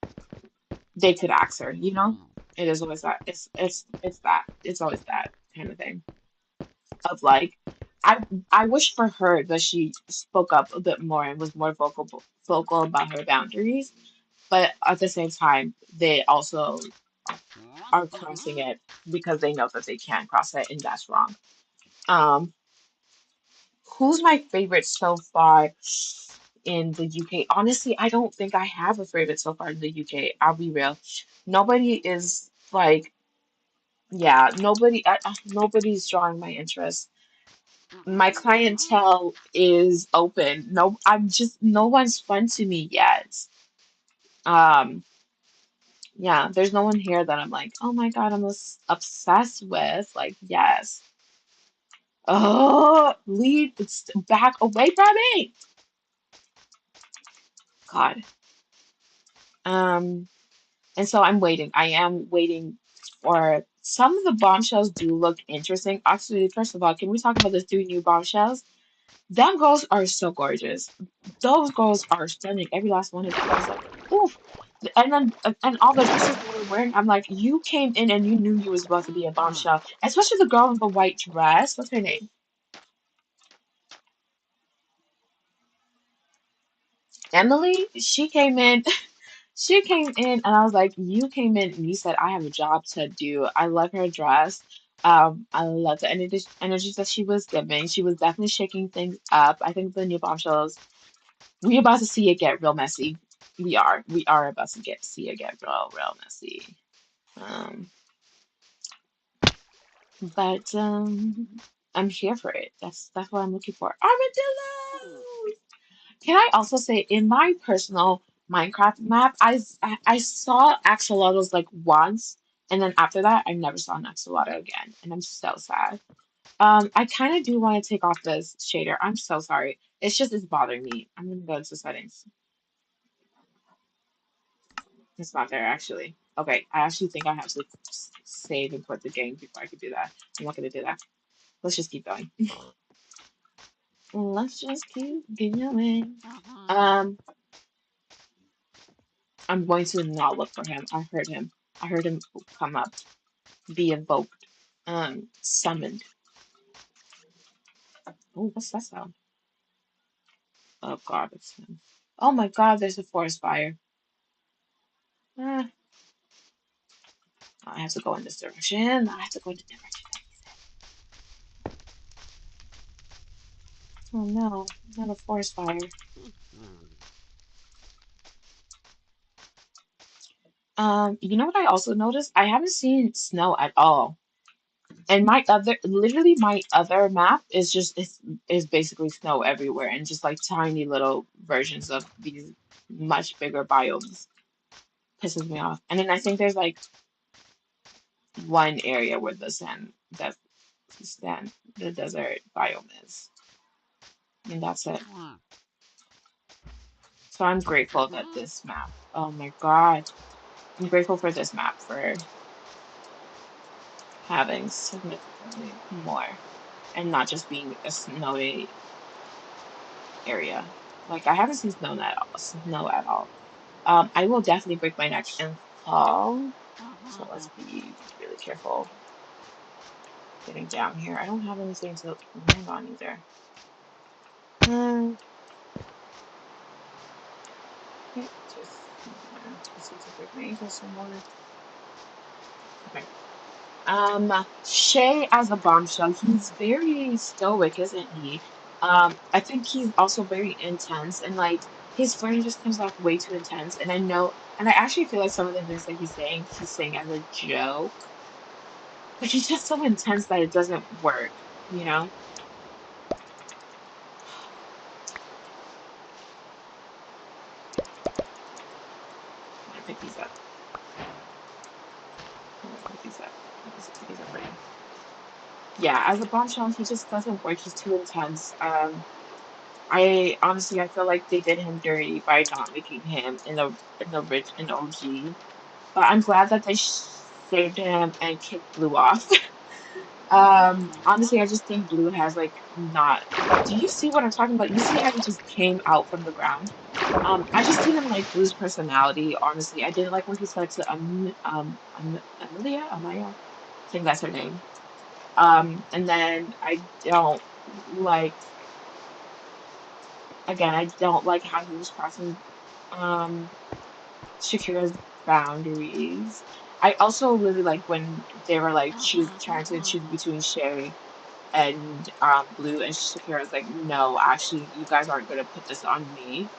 they could ask her, you know? It is always that. It's that. It's always that kind of thing of like I I wish for her that she spoke up a bit more and was more vocal about her boundaries, but at the same time, they also are crossing it because they know that they can cross it and that's wrong. Um, who's my favorite so far in the UK? Honestly, I don't think I have a favorite so far in the UK. I'll be real. Nobody is like, yeah, nobody's drawing my interest. My clientele is open. No, no one's fun to me yet. Um, yeah, there's no one here that I'm like, oh my God, I'm obsessed with. Like, yes. Oh, leave it's back away from me. God. Um, and so I'm waiting. I am waiting for some of the bombshells do look interesting. Actually, first of all, can we talk about the three new bombshells? Them girls are so gorgeous. Those girls are stunning. Every last one of them. I was like, oof. And then and all the dresses they were wearing, I'm like, you came in and you knew you was about to be a bombshell. Especially the girl in the white dress. What's her name? Emily. She came in. She came in, and I was like, you came in and you said I have a job to do. I love her dress. I love the energy that she was giving. She was definitely shaking things up. I think the new bombshells. We're about to see it get real messy. We are. We are about to see it get real, real messy. Um, but I'm here for it. That's what I'm looking for. Armadillo! Can I also say, in my personal Minecraft map, I saw axolotls like once, and then after that, I never saw an axolotl again, and I'm so sad. I kind of do want to take off this shader. I'm so sorry. It's bothering me. I'm gonna go into settings. It's not there actually. Okay, I actually think I have to save and quit the game before I could do that. I'm not gonna do that. Let's just keep going. Let's just keep going. Um, I'm going to not look for him. I heard him. I heard him come up, be invoked, summoned. Oh, what's that sound? Oh God, it's him. Oh my God, there's a forest fire. Ah, I have to go in this direction. I have to go in the direction. Oh no, not a forest fire. You know what I also noticed? I haven't seen snow at all. And literally my other map is basically snow everywhere and just like tiny little versions of these much bigger biomes. Pisses me off. And then I think there's like one area where the desert biome is. And that's it. So I'm grateful that this map, oh my God. I'm grateful for this map for having significantly more and not just being a snowy area. Like I haven't seen snow at all. I will definitely break my neck and fall. So let's be really careful getting down here. I don't have anything to land on either. Um, okay, just proceed to break my ankle some more. Okay. Shay as a bombshell, he's very stoic, isn't he? I think he's also very intense and like his flirting just comes off way too intense. And I know, and I actually feel like some of the things that he's saying as a joke, but he's just so intense that it doesn't work, you know? I'm gonna pick these up. I'm gonna pick these up. These are for you. Yeah, as a bombshell, he just doesn't work. He's too intense. I feel like they did him dirty by not making him in the OG. But I'm glad that they saved him and kicked Blue off. Honestly, I just think Blue has like not. Do you see what I'm talking about? You see how he just came out from the ground? I just didn't like Blue's personality. Honestly, I didn't like what he said to Amelia. Amaya, I think that's her name. And then I don't like. Again, I don't like how he was crossing um Shakira's boundaries. I also really like when they were like trying to choose between Shay and Blue, and Shakira's like, no, actually, you guys aren't gonna put this on me.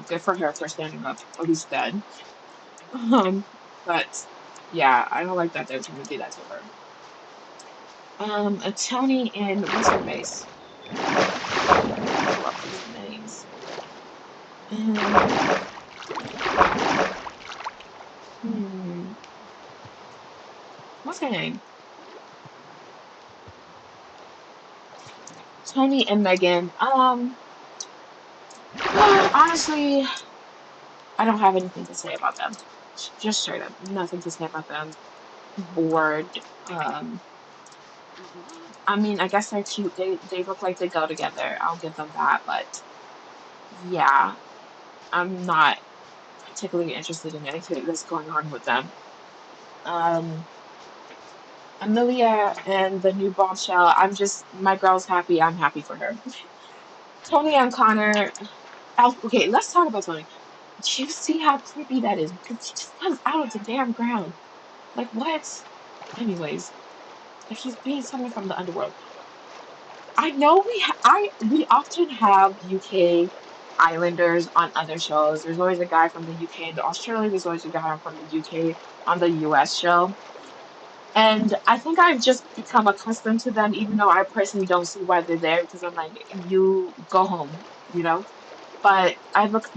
Good for her for standing up, at least then. Um, but yeah, I don't like that they're trying to do that to her. A Tony and what's her face? Let me pull up these names. Um, hmm, what's her name? Tony and Megan. Honestly, I don't have anything to say about them. Just straight up, nothing to say about them. Bored. I mean, I guess they're cute. They look like they go together. I'll give them that. But yeah, I'm not particularly interested in anything that's going on with them. Um, Amelia and the new bombshell. My girl's happy. I'm happy for her. Tony and Connor. Okay, let's talk about Tony. Do you see how creepy that is? Because he just comes out of the damn ground. Like what? Anyways, like he's being summoned from the underworld. I know we often have UK. Islanders on other shows. There's always a guy from the UK and Australia. There's always a guy from the UK on the US show. And I think I've just become accustomed to them, even though I personally don't see why they're there because I'm like, you go home, you know? But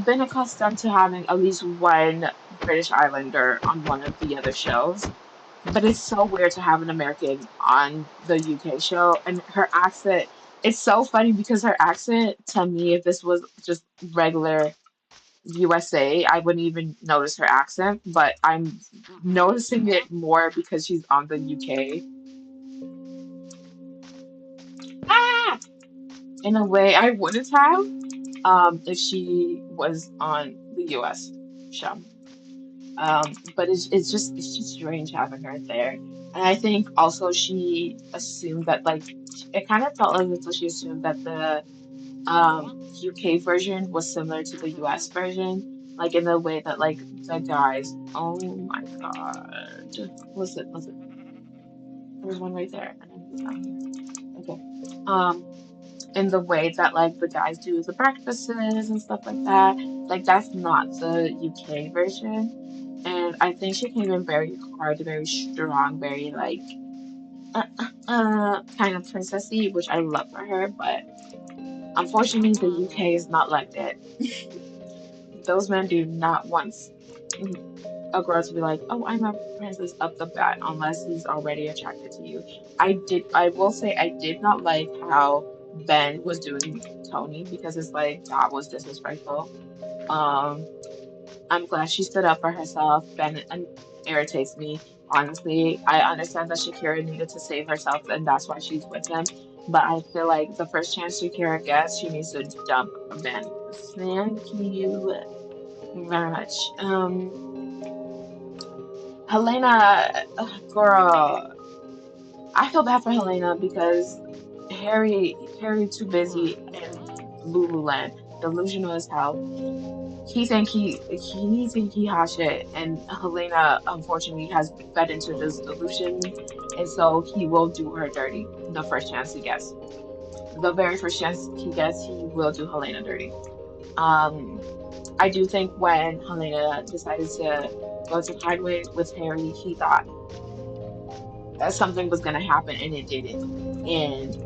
been accustomed to having at least one British Islander on one of the other shows. But it's so weird to have an American on the UK show, and her accent, it's so funny because her accent, to me, if this was just regular USA, I wouldn't even notice her accent, but I'm noticing it more because she's on the UK. Ah! In a way I wouldn't have if she was on the US show. But it's just strange having her there. And I think also she assumed that like it kind of felt like as though she assumed that the UK version was similar to the US version, like in the way that like the guys. Oh my God! Listen, listen. There's one right there, and then he's down here. Okay. Um, in the way that like the guys do the breakfasts and stuff like that. Like that's not the UK version. And I think she came in very hard, very strong, very like kind of princessy, which I love for her. But unfortunately, the UK is not like that. Those men do not want a girl to be like, "Oh, I'm a princess" up the bat, unless he's already attracted to you. I will say, I did not like how Ben was doing Tony because it's like that was disrespectful. Um, I'm glad she stood up for herself. Ben irritates me. Honestly, I understand that Shakira needed to save herself, and that's why she's with him. But I feel like the first chance Shakira gets, she needs to dump Ben. Thank you very much. Helena, girl, I feel bad for Helena because Harry too busy in Lululand, delusional as hell. He think he has shit, and Helena unfortunately has fed into this delusion, and so he will do her dirty the first chance he gets. The very first chance he gets, he will do Helena dirty. Um, I do think when Helena decided to go to Hideaway with Harry, he thought something was gonna happen, and it didn't. And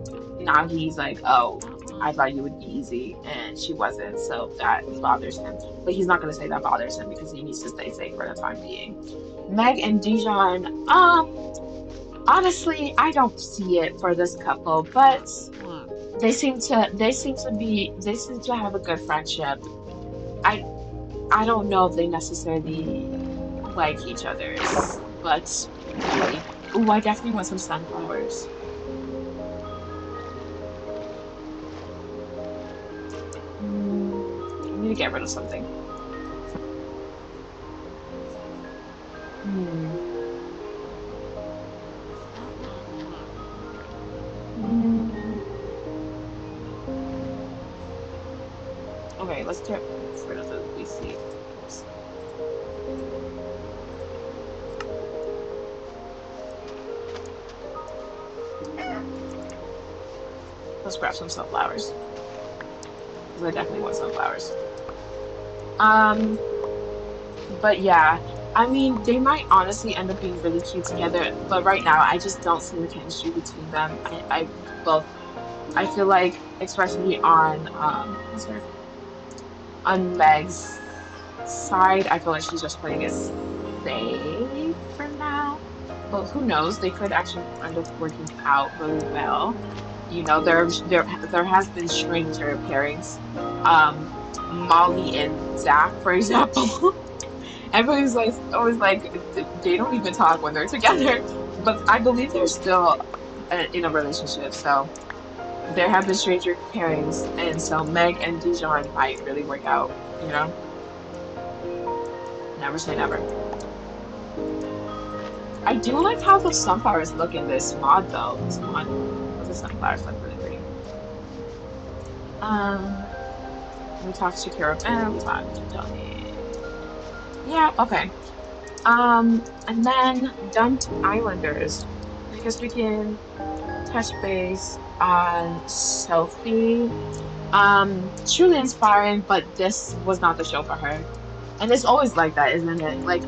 now he's like, "Oh, I thought you would be easy," and she wasn't, so that bothers him. But he's not gonna say that bothers him because he needs to stay safe for the time being. Meg and Dijon, honestly, I don't see it for this couple, but they seem to have a good friendship. I I don't know if they necessarily like each other's, but really. Ooh, I definitely want some sunflowers. I need to get rid of something. Hmm. Mm, okay, let's get rid of these leaves. Let's grab some sunflowers because I definitely want sunflowers. Um, but yeah, I mean, they might honestly end up being really cute together, but right now I just don't see the chemistry between them. I both, I feel like, especially on what's her on Meg's side, I feel like she's just playing it safe for now. But who knows? They could actually end up working out really well. You know, there has been stranger pairings. Um, Molly and Zach, for example. Everybody's like always like they don't even talk when they're together, but I believe they're still in a relationship. So there have been stranger pairings, and so Meg and Dijon might really work out. You know, never say never. I do like how the sunflowers look in this mod, though. This mod with the sunflowers look really pretty. Um, we talked to Shakira and we talked to Tony. Yeah, okay. And then dumped Islanders. I guess we can touch base on Sophie. Truly inspiring, but this was not the show for her. And it's always like that, isn't it? Like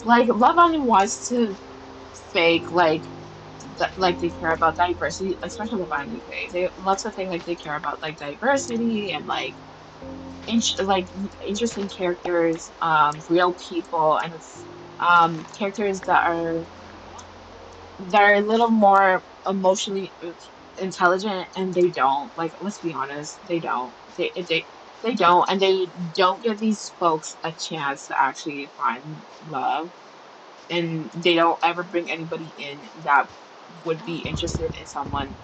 like Love Island wants to fake like they care about diversity, especially Love Island UK. They love to think like they care about like diversity and like interesting characters, real people, and characters that are a little more emotionally intelligent, and they don't. Like, let's be honest, they don't. They don't, and they don't give these folks a chance to actually find love, and they don't ever bring anybody in that would be interested in someone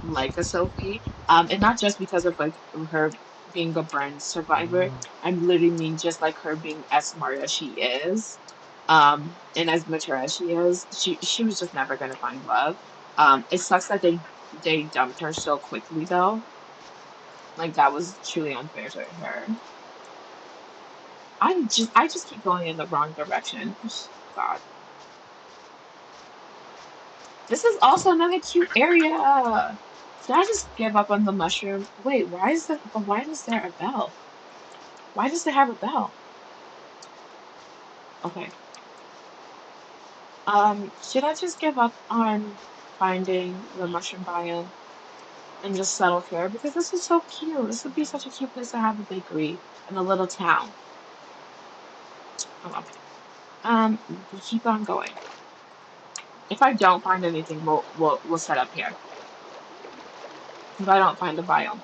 like a Sophie. And not just because of like her being a burn survivor. I literally mean just like her being as smart as she is, and as mature as she is, she was just never gonna find love. It sucks that they dumped her so quickly though. Like that was truly unfair to her. I just keep going in the wrong direction. God. This is also another cute area. Did I just give up on the mushroom? Wait, why is there a bell? Why does it have a bell? Okay. Should I just give up on finding the mushroom biome and just settle here? Because this is so cute. This would be such a cute place to have a bakery in a little town. Oh well. We keep on going. If I don't find anything, we'll set up here. If I don't find the biome.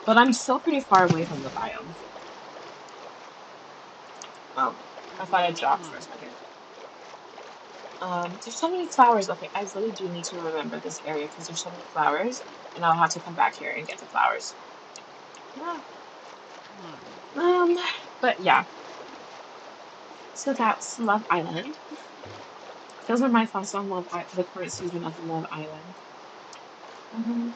But I'm still pretty far away from the biome. Oh, I thought I dropped for a second. There's so many flowers. Okay, I really do need to remember this area because there's so many flowers, and I'll have to come back here and get the flowers. Yeah. Um, but yeah, so that's Love Island. Those are my thoughts on the current season of Love Island. Um,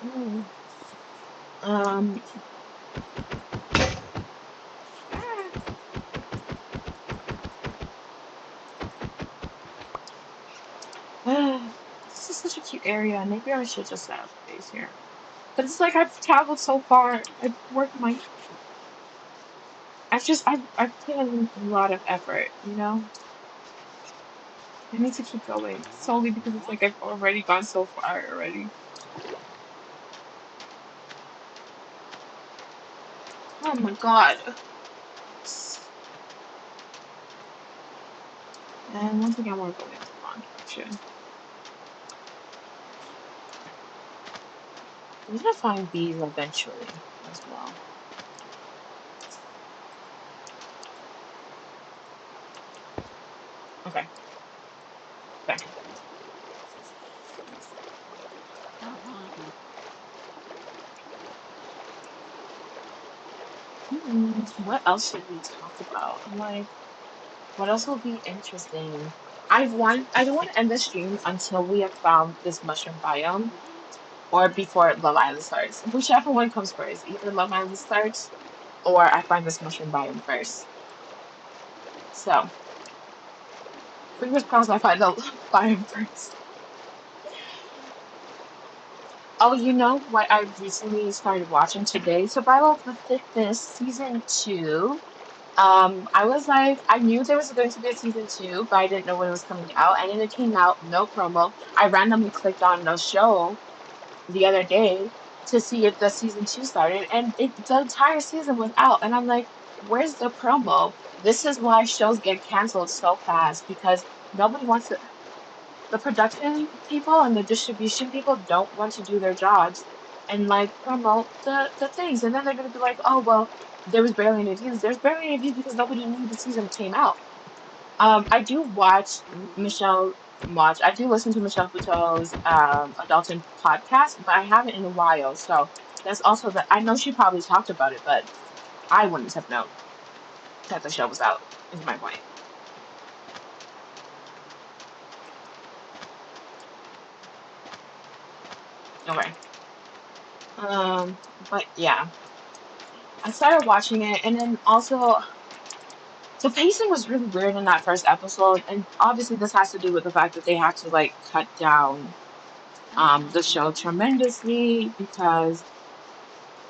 mm, um, this is such a cute area. Maybe I should just set up base here. But it's like I've traveled so far. I've worked my. I've put in a lot of effort. I need to keep going solely because it's like I've already gone so far already. Oh my God. And once again, we're going in the wrong direction. I'm gonna find bees eventually as well. Okay, okay. What else should we talk about? Like, what else will be interesting? I don't want to end the stream until we have found this mushroom biome or before Love Island starts. Whichever one comes first. Either Love Island starts or I find this mushroom biome first. So, fingers crossed I find the biome first. Oh, you know what I recently started watching today? Survival of the Fittest season two. I was like, I knew there was going to be a season two, but I didn't know when it was coming out. And then it came out, no promo. I randomly clicked on the show the other day to see if the season two started, and the entire season was out. And I'm like, where's the promo? This is why shows get canceled so fast because nobody wants to. The production people and the distribution people don't want to do their jobs and like promote the things. And then they're gonna be like, oh well, there was barely any views. There's barely any views because nobody knew the season came out. I do watch Michelle watch. I do listen to Michelle Buteau's Adulting podcast, but I haven't in a while. So that's also that I know she probably talked about it, but I wouldn't have known that the show was out, is my point. Okay. But yeah, I started watching it, and then also the pacing was really weird in that first episode, and obviously this has to do with the fact that they had to like cut down the show tremendously because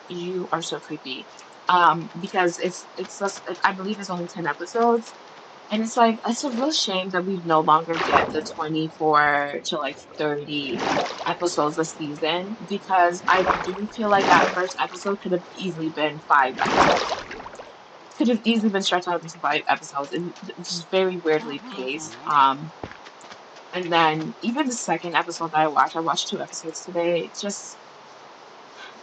you are so creepy. Because it's just I believe it's only 10 episodes. And it's like it's a real shame that we no longer get the 24 to like 30 episodes a season because I do feel like that first episode could have easily been 5 episodes. Could have easily been stretched out into 5 episodes. It's just very weirdly paced. And then even the second episode that I watched 2 episodes today. It just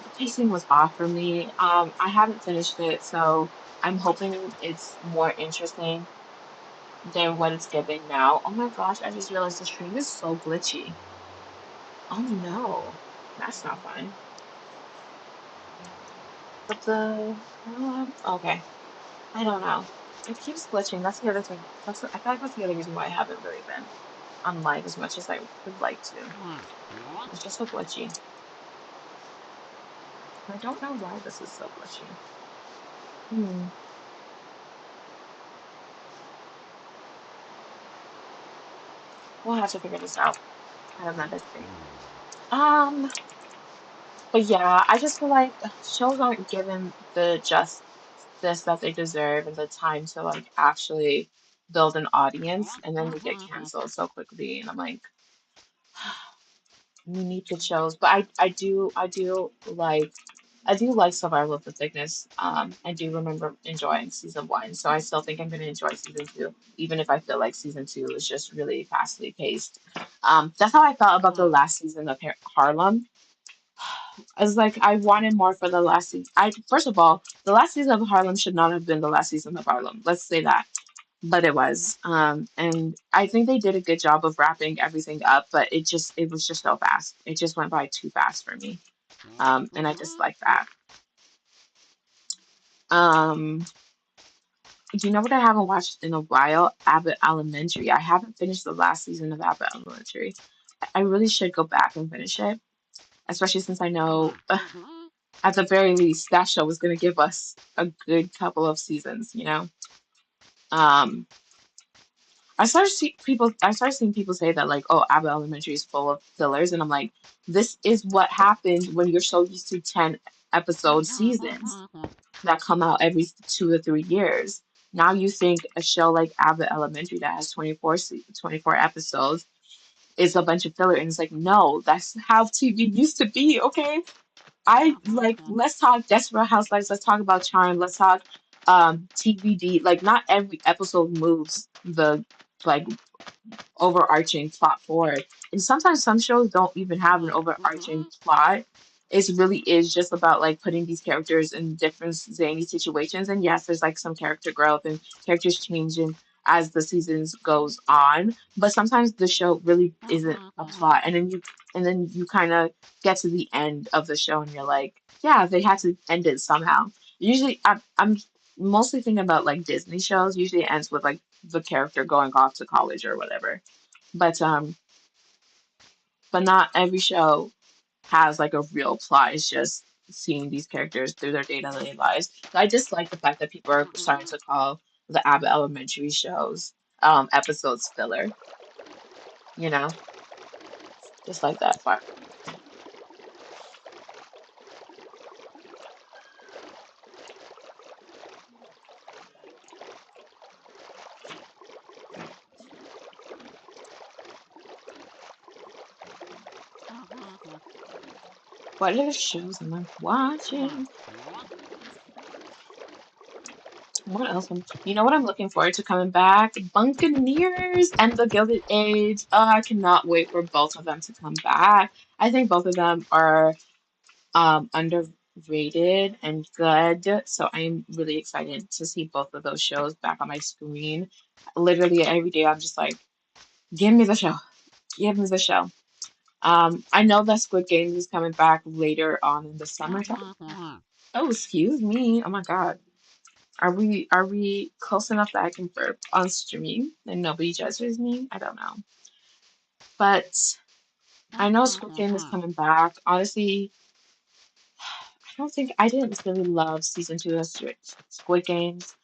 the pacing was off for me. I haven't finished it, so I'm hoping it's more interesting than what it's giving now. Oh my gosh, I just realized the stream is so glitchy. Oh no, that's not fun. But okay, I don't know. It keeps glitching. That's the other thing. I thought that's the other reason why I haven't really been on live as much as I would like to. It's just so glitchy. I don't know why this is so glitchy. Hmm. We'll have to figure this out at another date. Um, but yeah, I just feel like shows aren't given the justice that they deserve and the time to like actually build an audience, and then they get canceled so quickly. And I'm like, you need good shows. But I do like Survival of the Thickness. I do remember enjoying season 1, so I still think I'm gonna enjoy season 2, even if I feel like season 2 is just really fastly paced. That's how I felt about the last season of Harlem. I was like, I wanted more for the last season. First of all, the last season of Harlem should not have been the last season of Harlem. Let's say that. But it was. And I think they did a good job of wrapping everything up, but it was just so fast. It just went by too fast for me. And I just like that. Um, do you know what I haven't watched in a while? Abbott Elementary. I haven't finished the last season of Abbott Elementary. I really should go back and finish it, especially since I know at the very least that show was going to give us a good couple of seasons, you know. Um, I started seeing people say that like, oh, Abbott Elementary is full of fillers, and I'm like, this is what happens when you're so used to 10 episode seasons that come out every 2 or 3 years. Now you think a show like Abbott Elementary that has 24 episodes is a bunch of filler, and it's like, no, that's how TV used to be, okay? I like let's talk Desperate Housewives, let's talk about Charm, let's talk TVD. Like not every episode moves the like overarching plot forward. And sometimes some shows don't even have an overarching plot. It really is just about like putting these characters in different zany situations. And yes, there's like some character growth and characters changing as the seasons goes on. But sometimes the show really isn't a plot. And then you kind of get to the end of the show and you're like, yeah, they had to end it somehow. Usually I'm mostly thinking about like Disney shows. Usually it ends with like the character going off to college or whatever. But but not every show has like a real plot. It's just seeing these characters through their day-to-day lives. So I just like the fact that people are starting to call the Abbott Elementary shows episodes filler, you know? Just like that part. What other shows am I watching? What else? You know what I'm looking forward to coming back? Buccaneers and The Gilded Age. Oh, I cannot wait for both of them to come back. I think both of them are underrated and good. So I'm really excited to see both of those shows back on my screen. Literally every day, I'm just like, give me the show, give me the show. I know that Squid Games is coming back later on in the summertime. Oh, excuse me. Oh my God. Are we close enough that I can burp on stream and nobody judges me? I don't know. But I know Squid Game is coming back. Honestly, I don't think I didn't really love season two of Squid Games,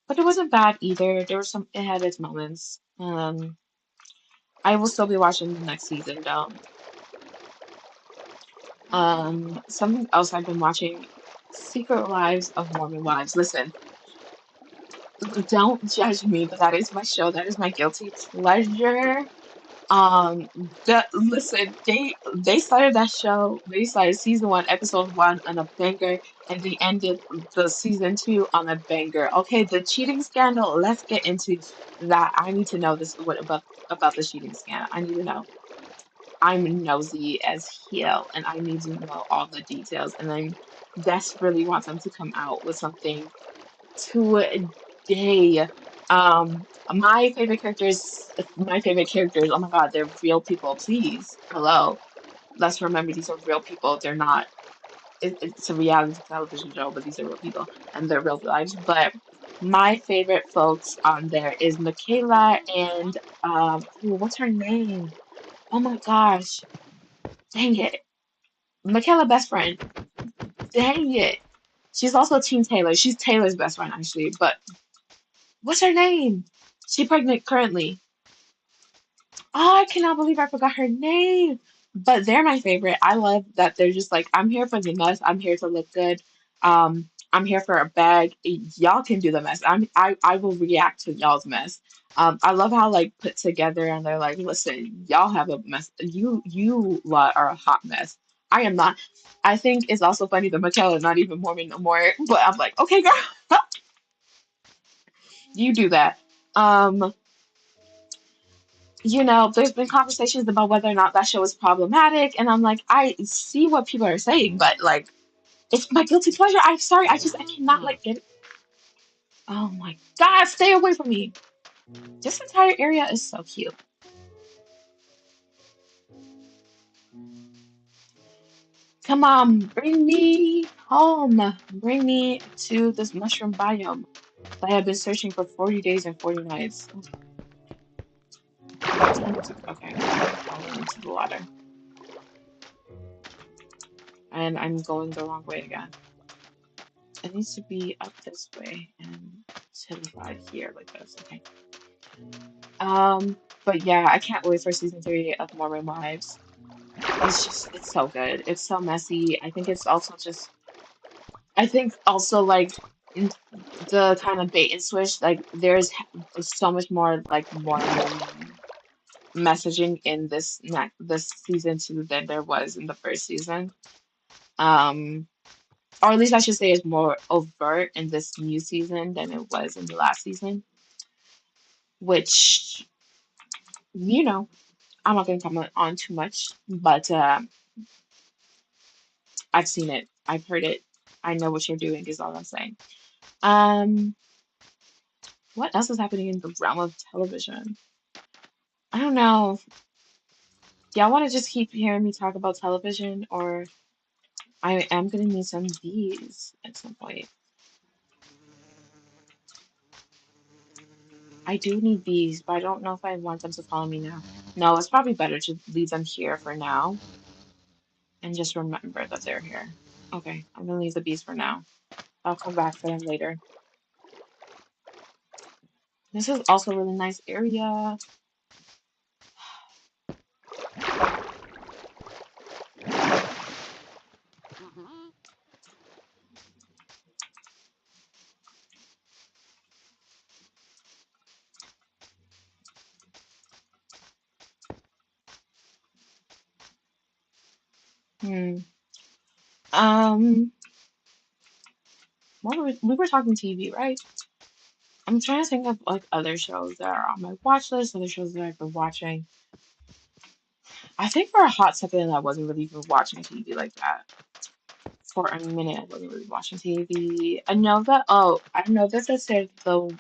but it wasn't bad either. There were some, it had its moments. I will still be watching the next season though. Something else I've been watching, Secret Lives of Mormon Wives. Listen, don't judge me, but that is my show. That is my guilty pleasure. Um, listen, they started that show. They started season one, episode one on a banger, and they ended the season two on a banger. Okay, the cheating scandal. Let's get into that. I need to know this. What about the cheating scandal? I need to know. I'm nosy as hell, and I need to know all the details. And I desperately want them to come out with something today. My favorite characters, oh my God, they're real people. Please, hello. Let's remember these are real people. They're not, it's a reality television show, but these are real people and they're real lives. But my favorite folks on there is Michaela and, ooh, what's her name? Oh my gosh, dang it. Michaela, best friend. Dang it. She's also Team Taylor. She's Taylor's best friend, actually. But what's her name? She pregnant currently. Oh, I cannot believe I forgot her name. But they're my favorite. I love that they're just like, I'm here for the mess. I'm here to look good. I'm here for a bag. Y'all can do the mess. I will react to y'all's mess. I love how like put together and they're like, listen, y'all have a mess. You lot are a hot mess. I am not. I think it's also funny that Michaela is not even Mormon no more. But I'm like, okay, girl, you do that. Um, there's been conversations about whether or not that show is problematic, and I'm like, I see what people are saying, but like, it's my guilty pleasure. I'm sorry, I cannot like get it. Oh my God, stay away from me. This entire area is so cute. Come on, bring me home. Bring me to this mushroom biome that I have been searching for 40 days and 40 nights. Okay, I'm falling into the water, and I'm going the wrong way again. It needs to be up this way and to the side here like this. Okay. But yeah, I can't wait for season three of Mormon Wives. It's so good. It's so messy. I think also like in the kind of bait and switch, like there's so much more like Mormon messaging in this season two than there was in the first season. Um, or at least I should say it's more overt in this new season than it was in the last season, which, you know, I'm not going to comment on too much, but I've seen it. I've heard it. I know what you're doing, is all I'm saying. Um, what else is happening in the realm of television? I don't know. Y'all want to just keep hearing me talk about television, or I am going to need some bees at some point. I do need bees, but I don't know if I want them to follow me now. No, it's probably better to leave them here for now and just remember that they're here. Okay, I'm gonna leave the bees for now. I'll come back for them later. This is also a really nice area. Hmm. Um, we were talking TV, right? I'm trying to think of like other shows that are on my watch list, other shows that I've been watching. I think for a hot second I wasn't really even watching TV like that. For a minute I wasn't really watching TV. I know that they said the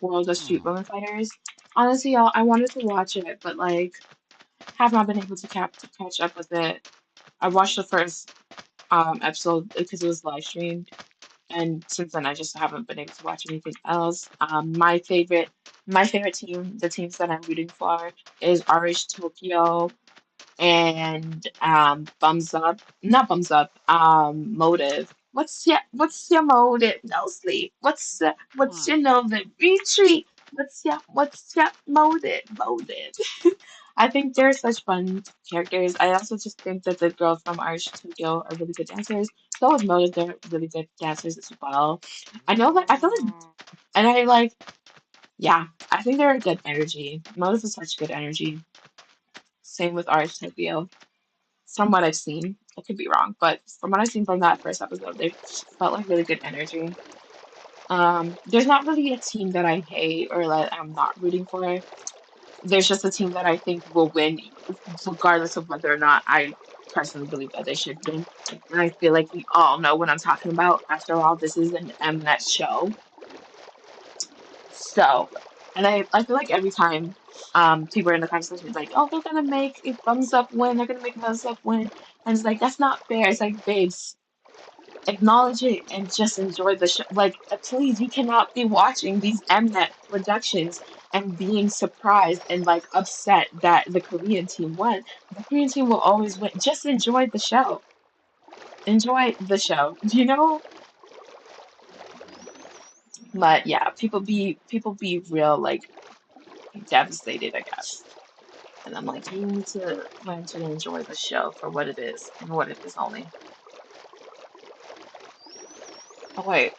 World of Street Women Fighters. Honestly, y'all, I wanted to watch it, but like have not been able to catch up with it. I watched the first episode because it was live streamed. And since then, I just haven't been able to watch anything else. My favorite team, the teams that I'm rooting for, is RH Tokyo. and bums up, not bums up, motive. What's your motive? No sleep. What's Huh. your motive? Retreat. What's your motive? Motive. I think they're such fun characters. I also just think that the girls from Irish Tokyo are really good dancers. So is Motive, they're really good dancers as well. I know that I feel like, and I like, yeah, I think they're a good energy. Motive is such good energy. Same with Irish Tokyo. From what I've seen, I could be wrong, but from what I've seen from that first episode, they felt like really good energy. There's not really a team that I hate or that I'm not rooting for. There's just a team that I think will win, regardless of whether or not I personally believe that they should win. And I feel like we all know what I'm talking about. After all, this is an Mnet show. So, and I feel like every time people are in the conversation, like, oh, they're gonna make a thumbs up win, they're gonna make a thumbs up win. And it's like, that's not fair. It's like, babes, acknowledge it and just enjoy the show. Like, please, you cannot be watching these Mnet productions and being surprised and like upset that the Korean team won. The Korean team will always win. Just enjoy the show. Enjoy the show. You know? But yeah, people be real like devastated, I guess. And I'm like, you need to learn to enjoy the show for what it is and what it is only. Oh wait,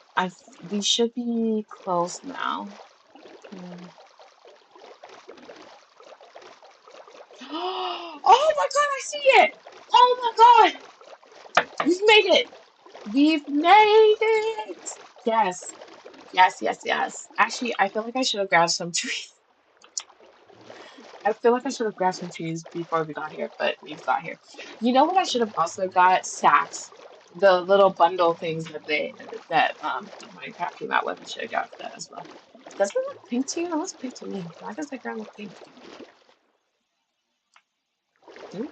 we should be close now. Hmm. Oh my God, I see it! Oh my God, we've made it! We've made it! Yes, yes, yes, yes. Actually, I feel like I should have grabbed some trees. I feel like I should have grabbed some trees before we got here, but we've got here. You know what I should have also got? Sacks. The little bundle things that Minecraft came out with. I should have got that as well. Does it look pink to you? It looks pink to me. Why does the ground look pink? Ooh,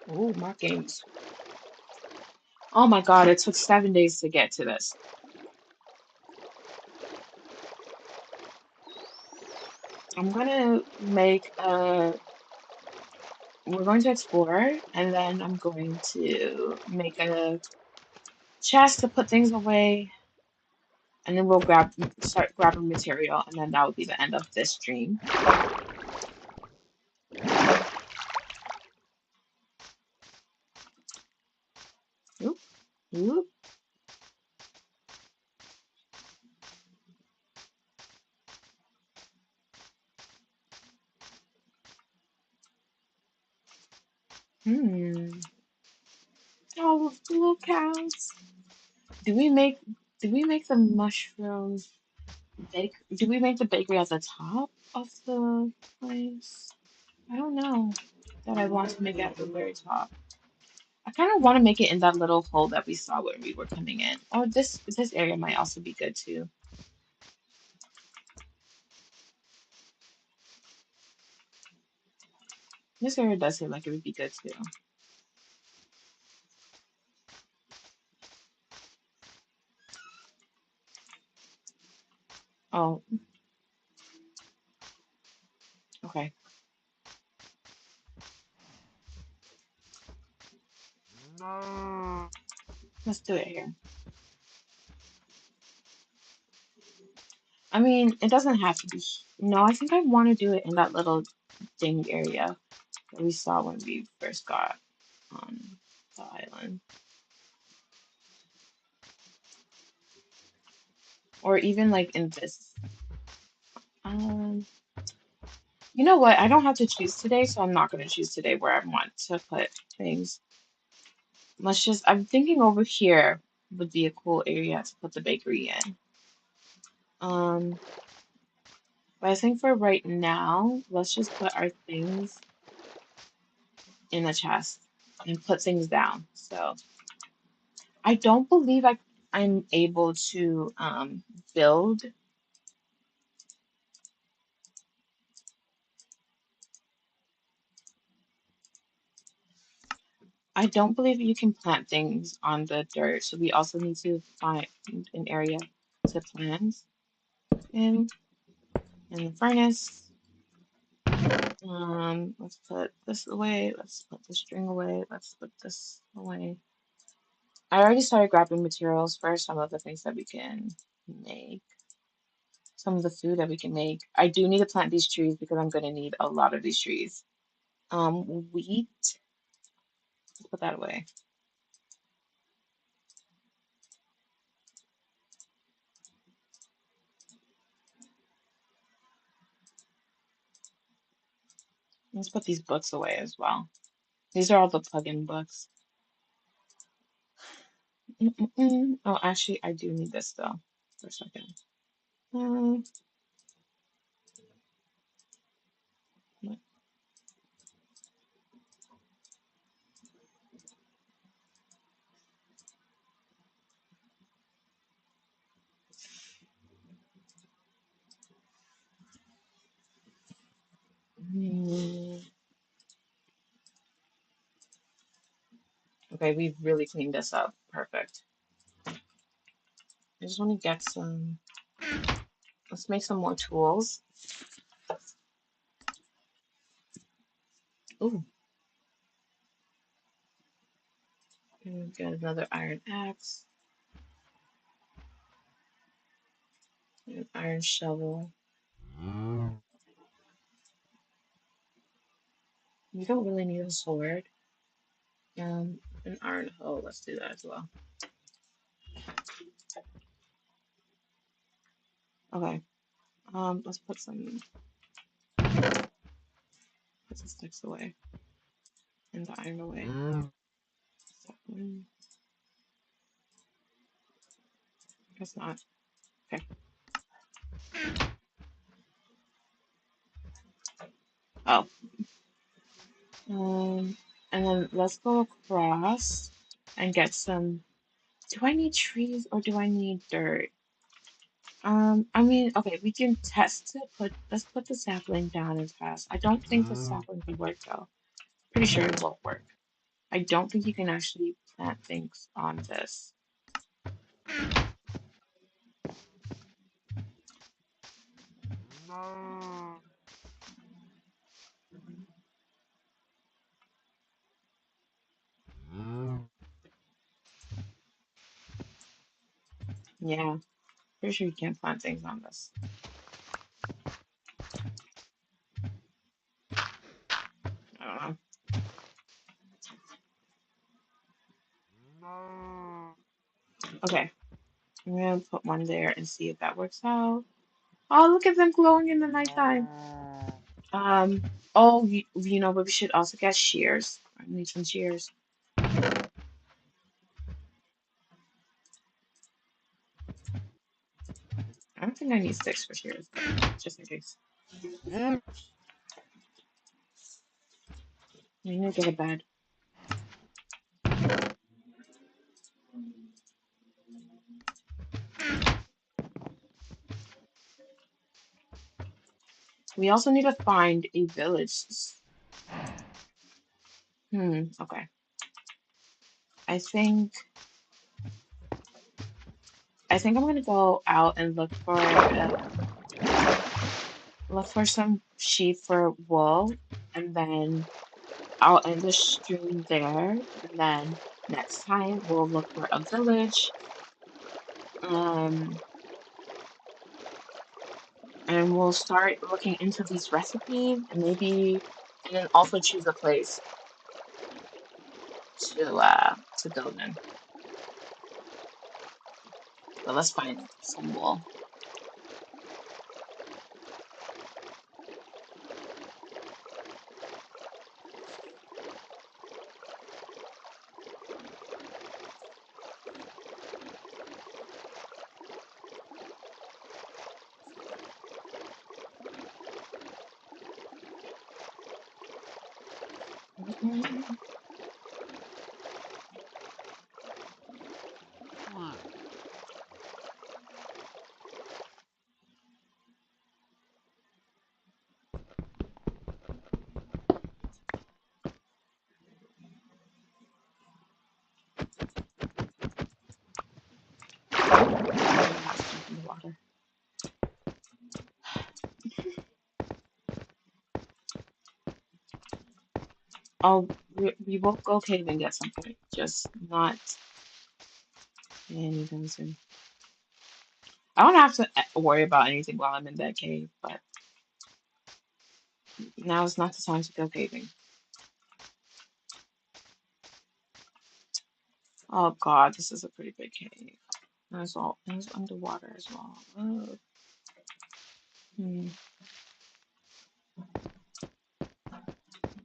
ooh, Mark Games. Oh my God, it took 7 days to get to this. I'm gonna make a. We're going to explore, and then I'm going to make a chest to put things away, and then we'll start grabbing material, and then that will be the end of this stream. Oop, oop. Hmm. Oh, little cows. Do we make do we make the mushrooms do we make the bakery at the top of the place? I don't know that I want to make it at the very top. I kind of want to make it in that little hole that we saw when we were coming in. Or this area might also be good too. This area does seem like it would be good too. Oh, okay. Let's do it here. I mean, it doesn't have to be. No, I think I want to do it in that little ding area that we saw when we first got on the island. Or even like in this. Um, you know what? I don't have to choose today, so I'm not going to choose today where I want to put things. I'm thinking over here would be a cool area to put the bakery in. Um, but I think for right now, let's just put our things in the chest and put things down. So I don't believe I'm able to build. I don't believe you can plant things on the dirt, so we also need to find an area to plant in the furnace. Let's put this away. Let's put the string away. Let's put this away. I already started grabbing materials for some of the things that we can make, some of the food that we can make. I do need to plant these trees because I'm going to need a lot of these trees. Wheat, let's put that away. Let's put these books away as well. These are all the plug-in books. Oh, actually, I do need this though, for a second. Um, mm, okay, we've really cleaned this up. Perfect. I just want to get some, let's make some more tools. Ooh, and get another iron axe, an iron shovel. We don't really need a sword. An iron hoe, let's do that as well. Okay, let's put some sticks away and the iron away. Guess not. Okay. Oh, and then let's go across and get some. Do I need trees or do I need dirt? I mean, okay, we can test to let's put the sapling down and test. I don't think the sapling will work though. Pretty sure it won't work. I don't think you can actually plant things on this. Yeah, pretty sure you can't plant things on this. I don't know. Okay, I'm gonna put one there and see if that works out. Oh, look at them glowing in the nighttime. Um, oh, you know, but we should also get shears. I need some shears. I don't think I need sticks for shears, but just in case. We need to get a bed. We also need to find a village. Okay. I think I'm gonna go out and look for some sheep for wool, and then I'll end the stream there. And then next time we'll look for a village. Um, and we'll start looking into these recipes and then also choose a place to build in. But let's find some wool. Let's jump in the water. Oh, we will go caving at some point, just not anytime soon. I don't have to worry about anything while I'm in that cave, but now is not the time to go caving. Oh God, this is a pretty big cave. And it's underwater as well. Oh, hmm.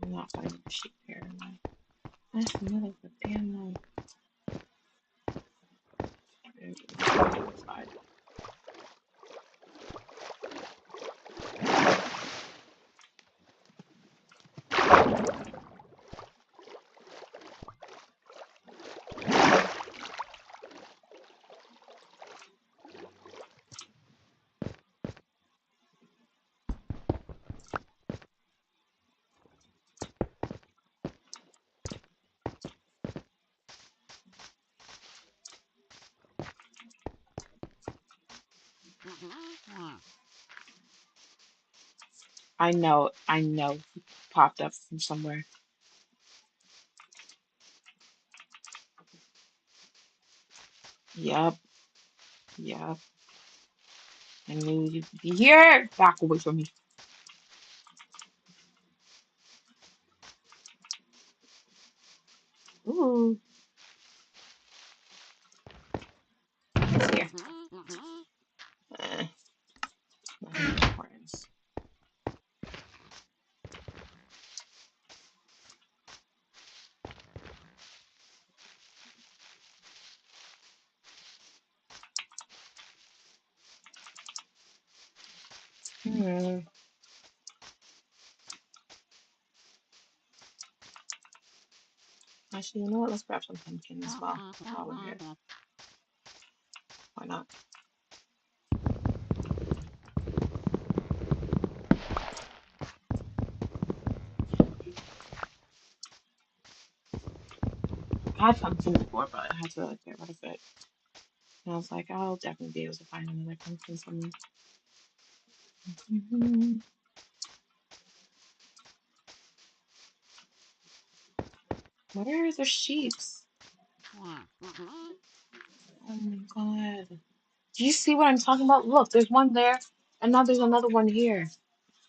I'm not finding the sheep here. That's the middle of the damn night. Outside. I know. He popped up from somewhere. Yep, yep. I knew you'd be here. Back away from me. Ooh, he's here. Eh, nothing of importance. Hmm. Actually, you know what? Let's grab some pumpkin as well while we're here. Why not? I had pumpkin before, but I had to like, get rid of it. And I was like, I'll definitely be able to find another pumpkin somewhere. Mhm. Where are the sheeps? Oh my God. Do you see what I'm talking about? Look, there's one there, and now there's another one here.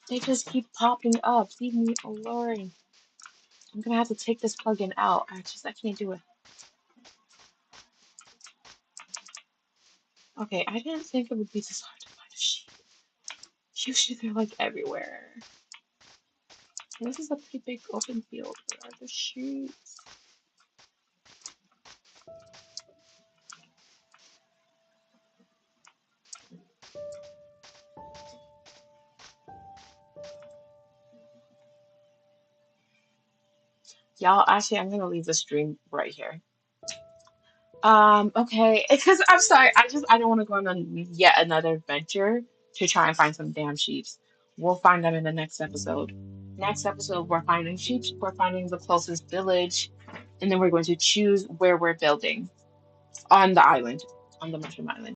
They just keep popping up. Leave me alone. I'm gonna have to take this plugin out. I can't do it. Okay, I didn't think it would be this hard to find a sheep. Usually they're like everywhere. This is a pretty big open field. Where are the sheep? Y'all, actually, I'm gonna leave the stream right here. Okay, because I'm sorry, I don't want to go on yet another adventure to try and find some damn sheeps. We'll find them in the next episode. Next episode, we're finding sheep, we're finding the closest village, and then we're going to choose where we're building on the island, on the mushroom island.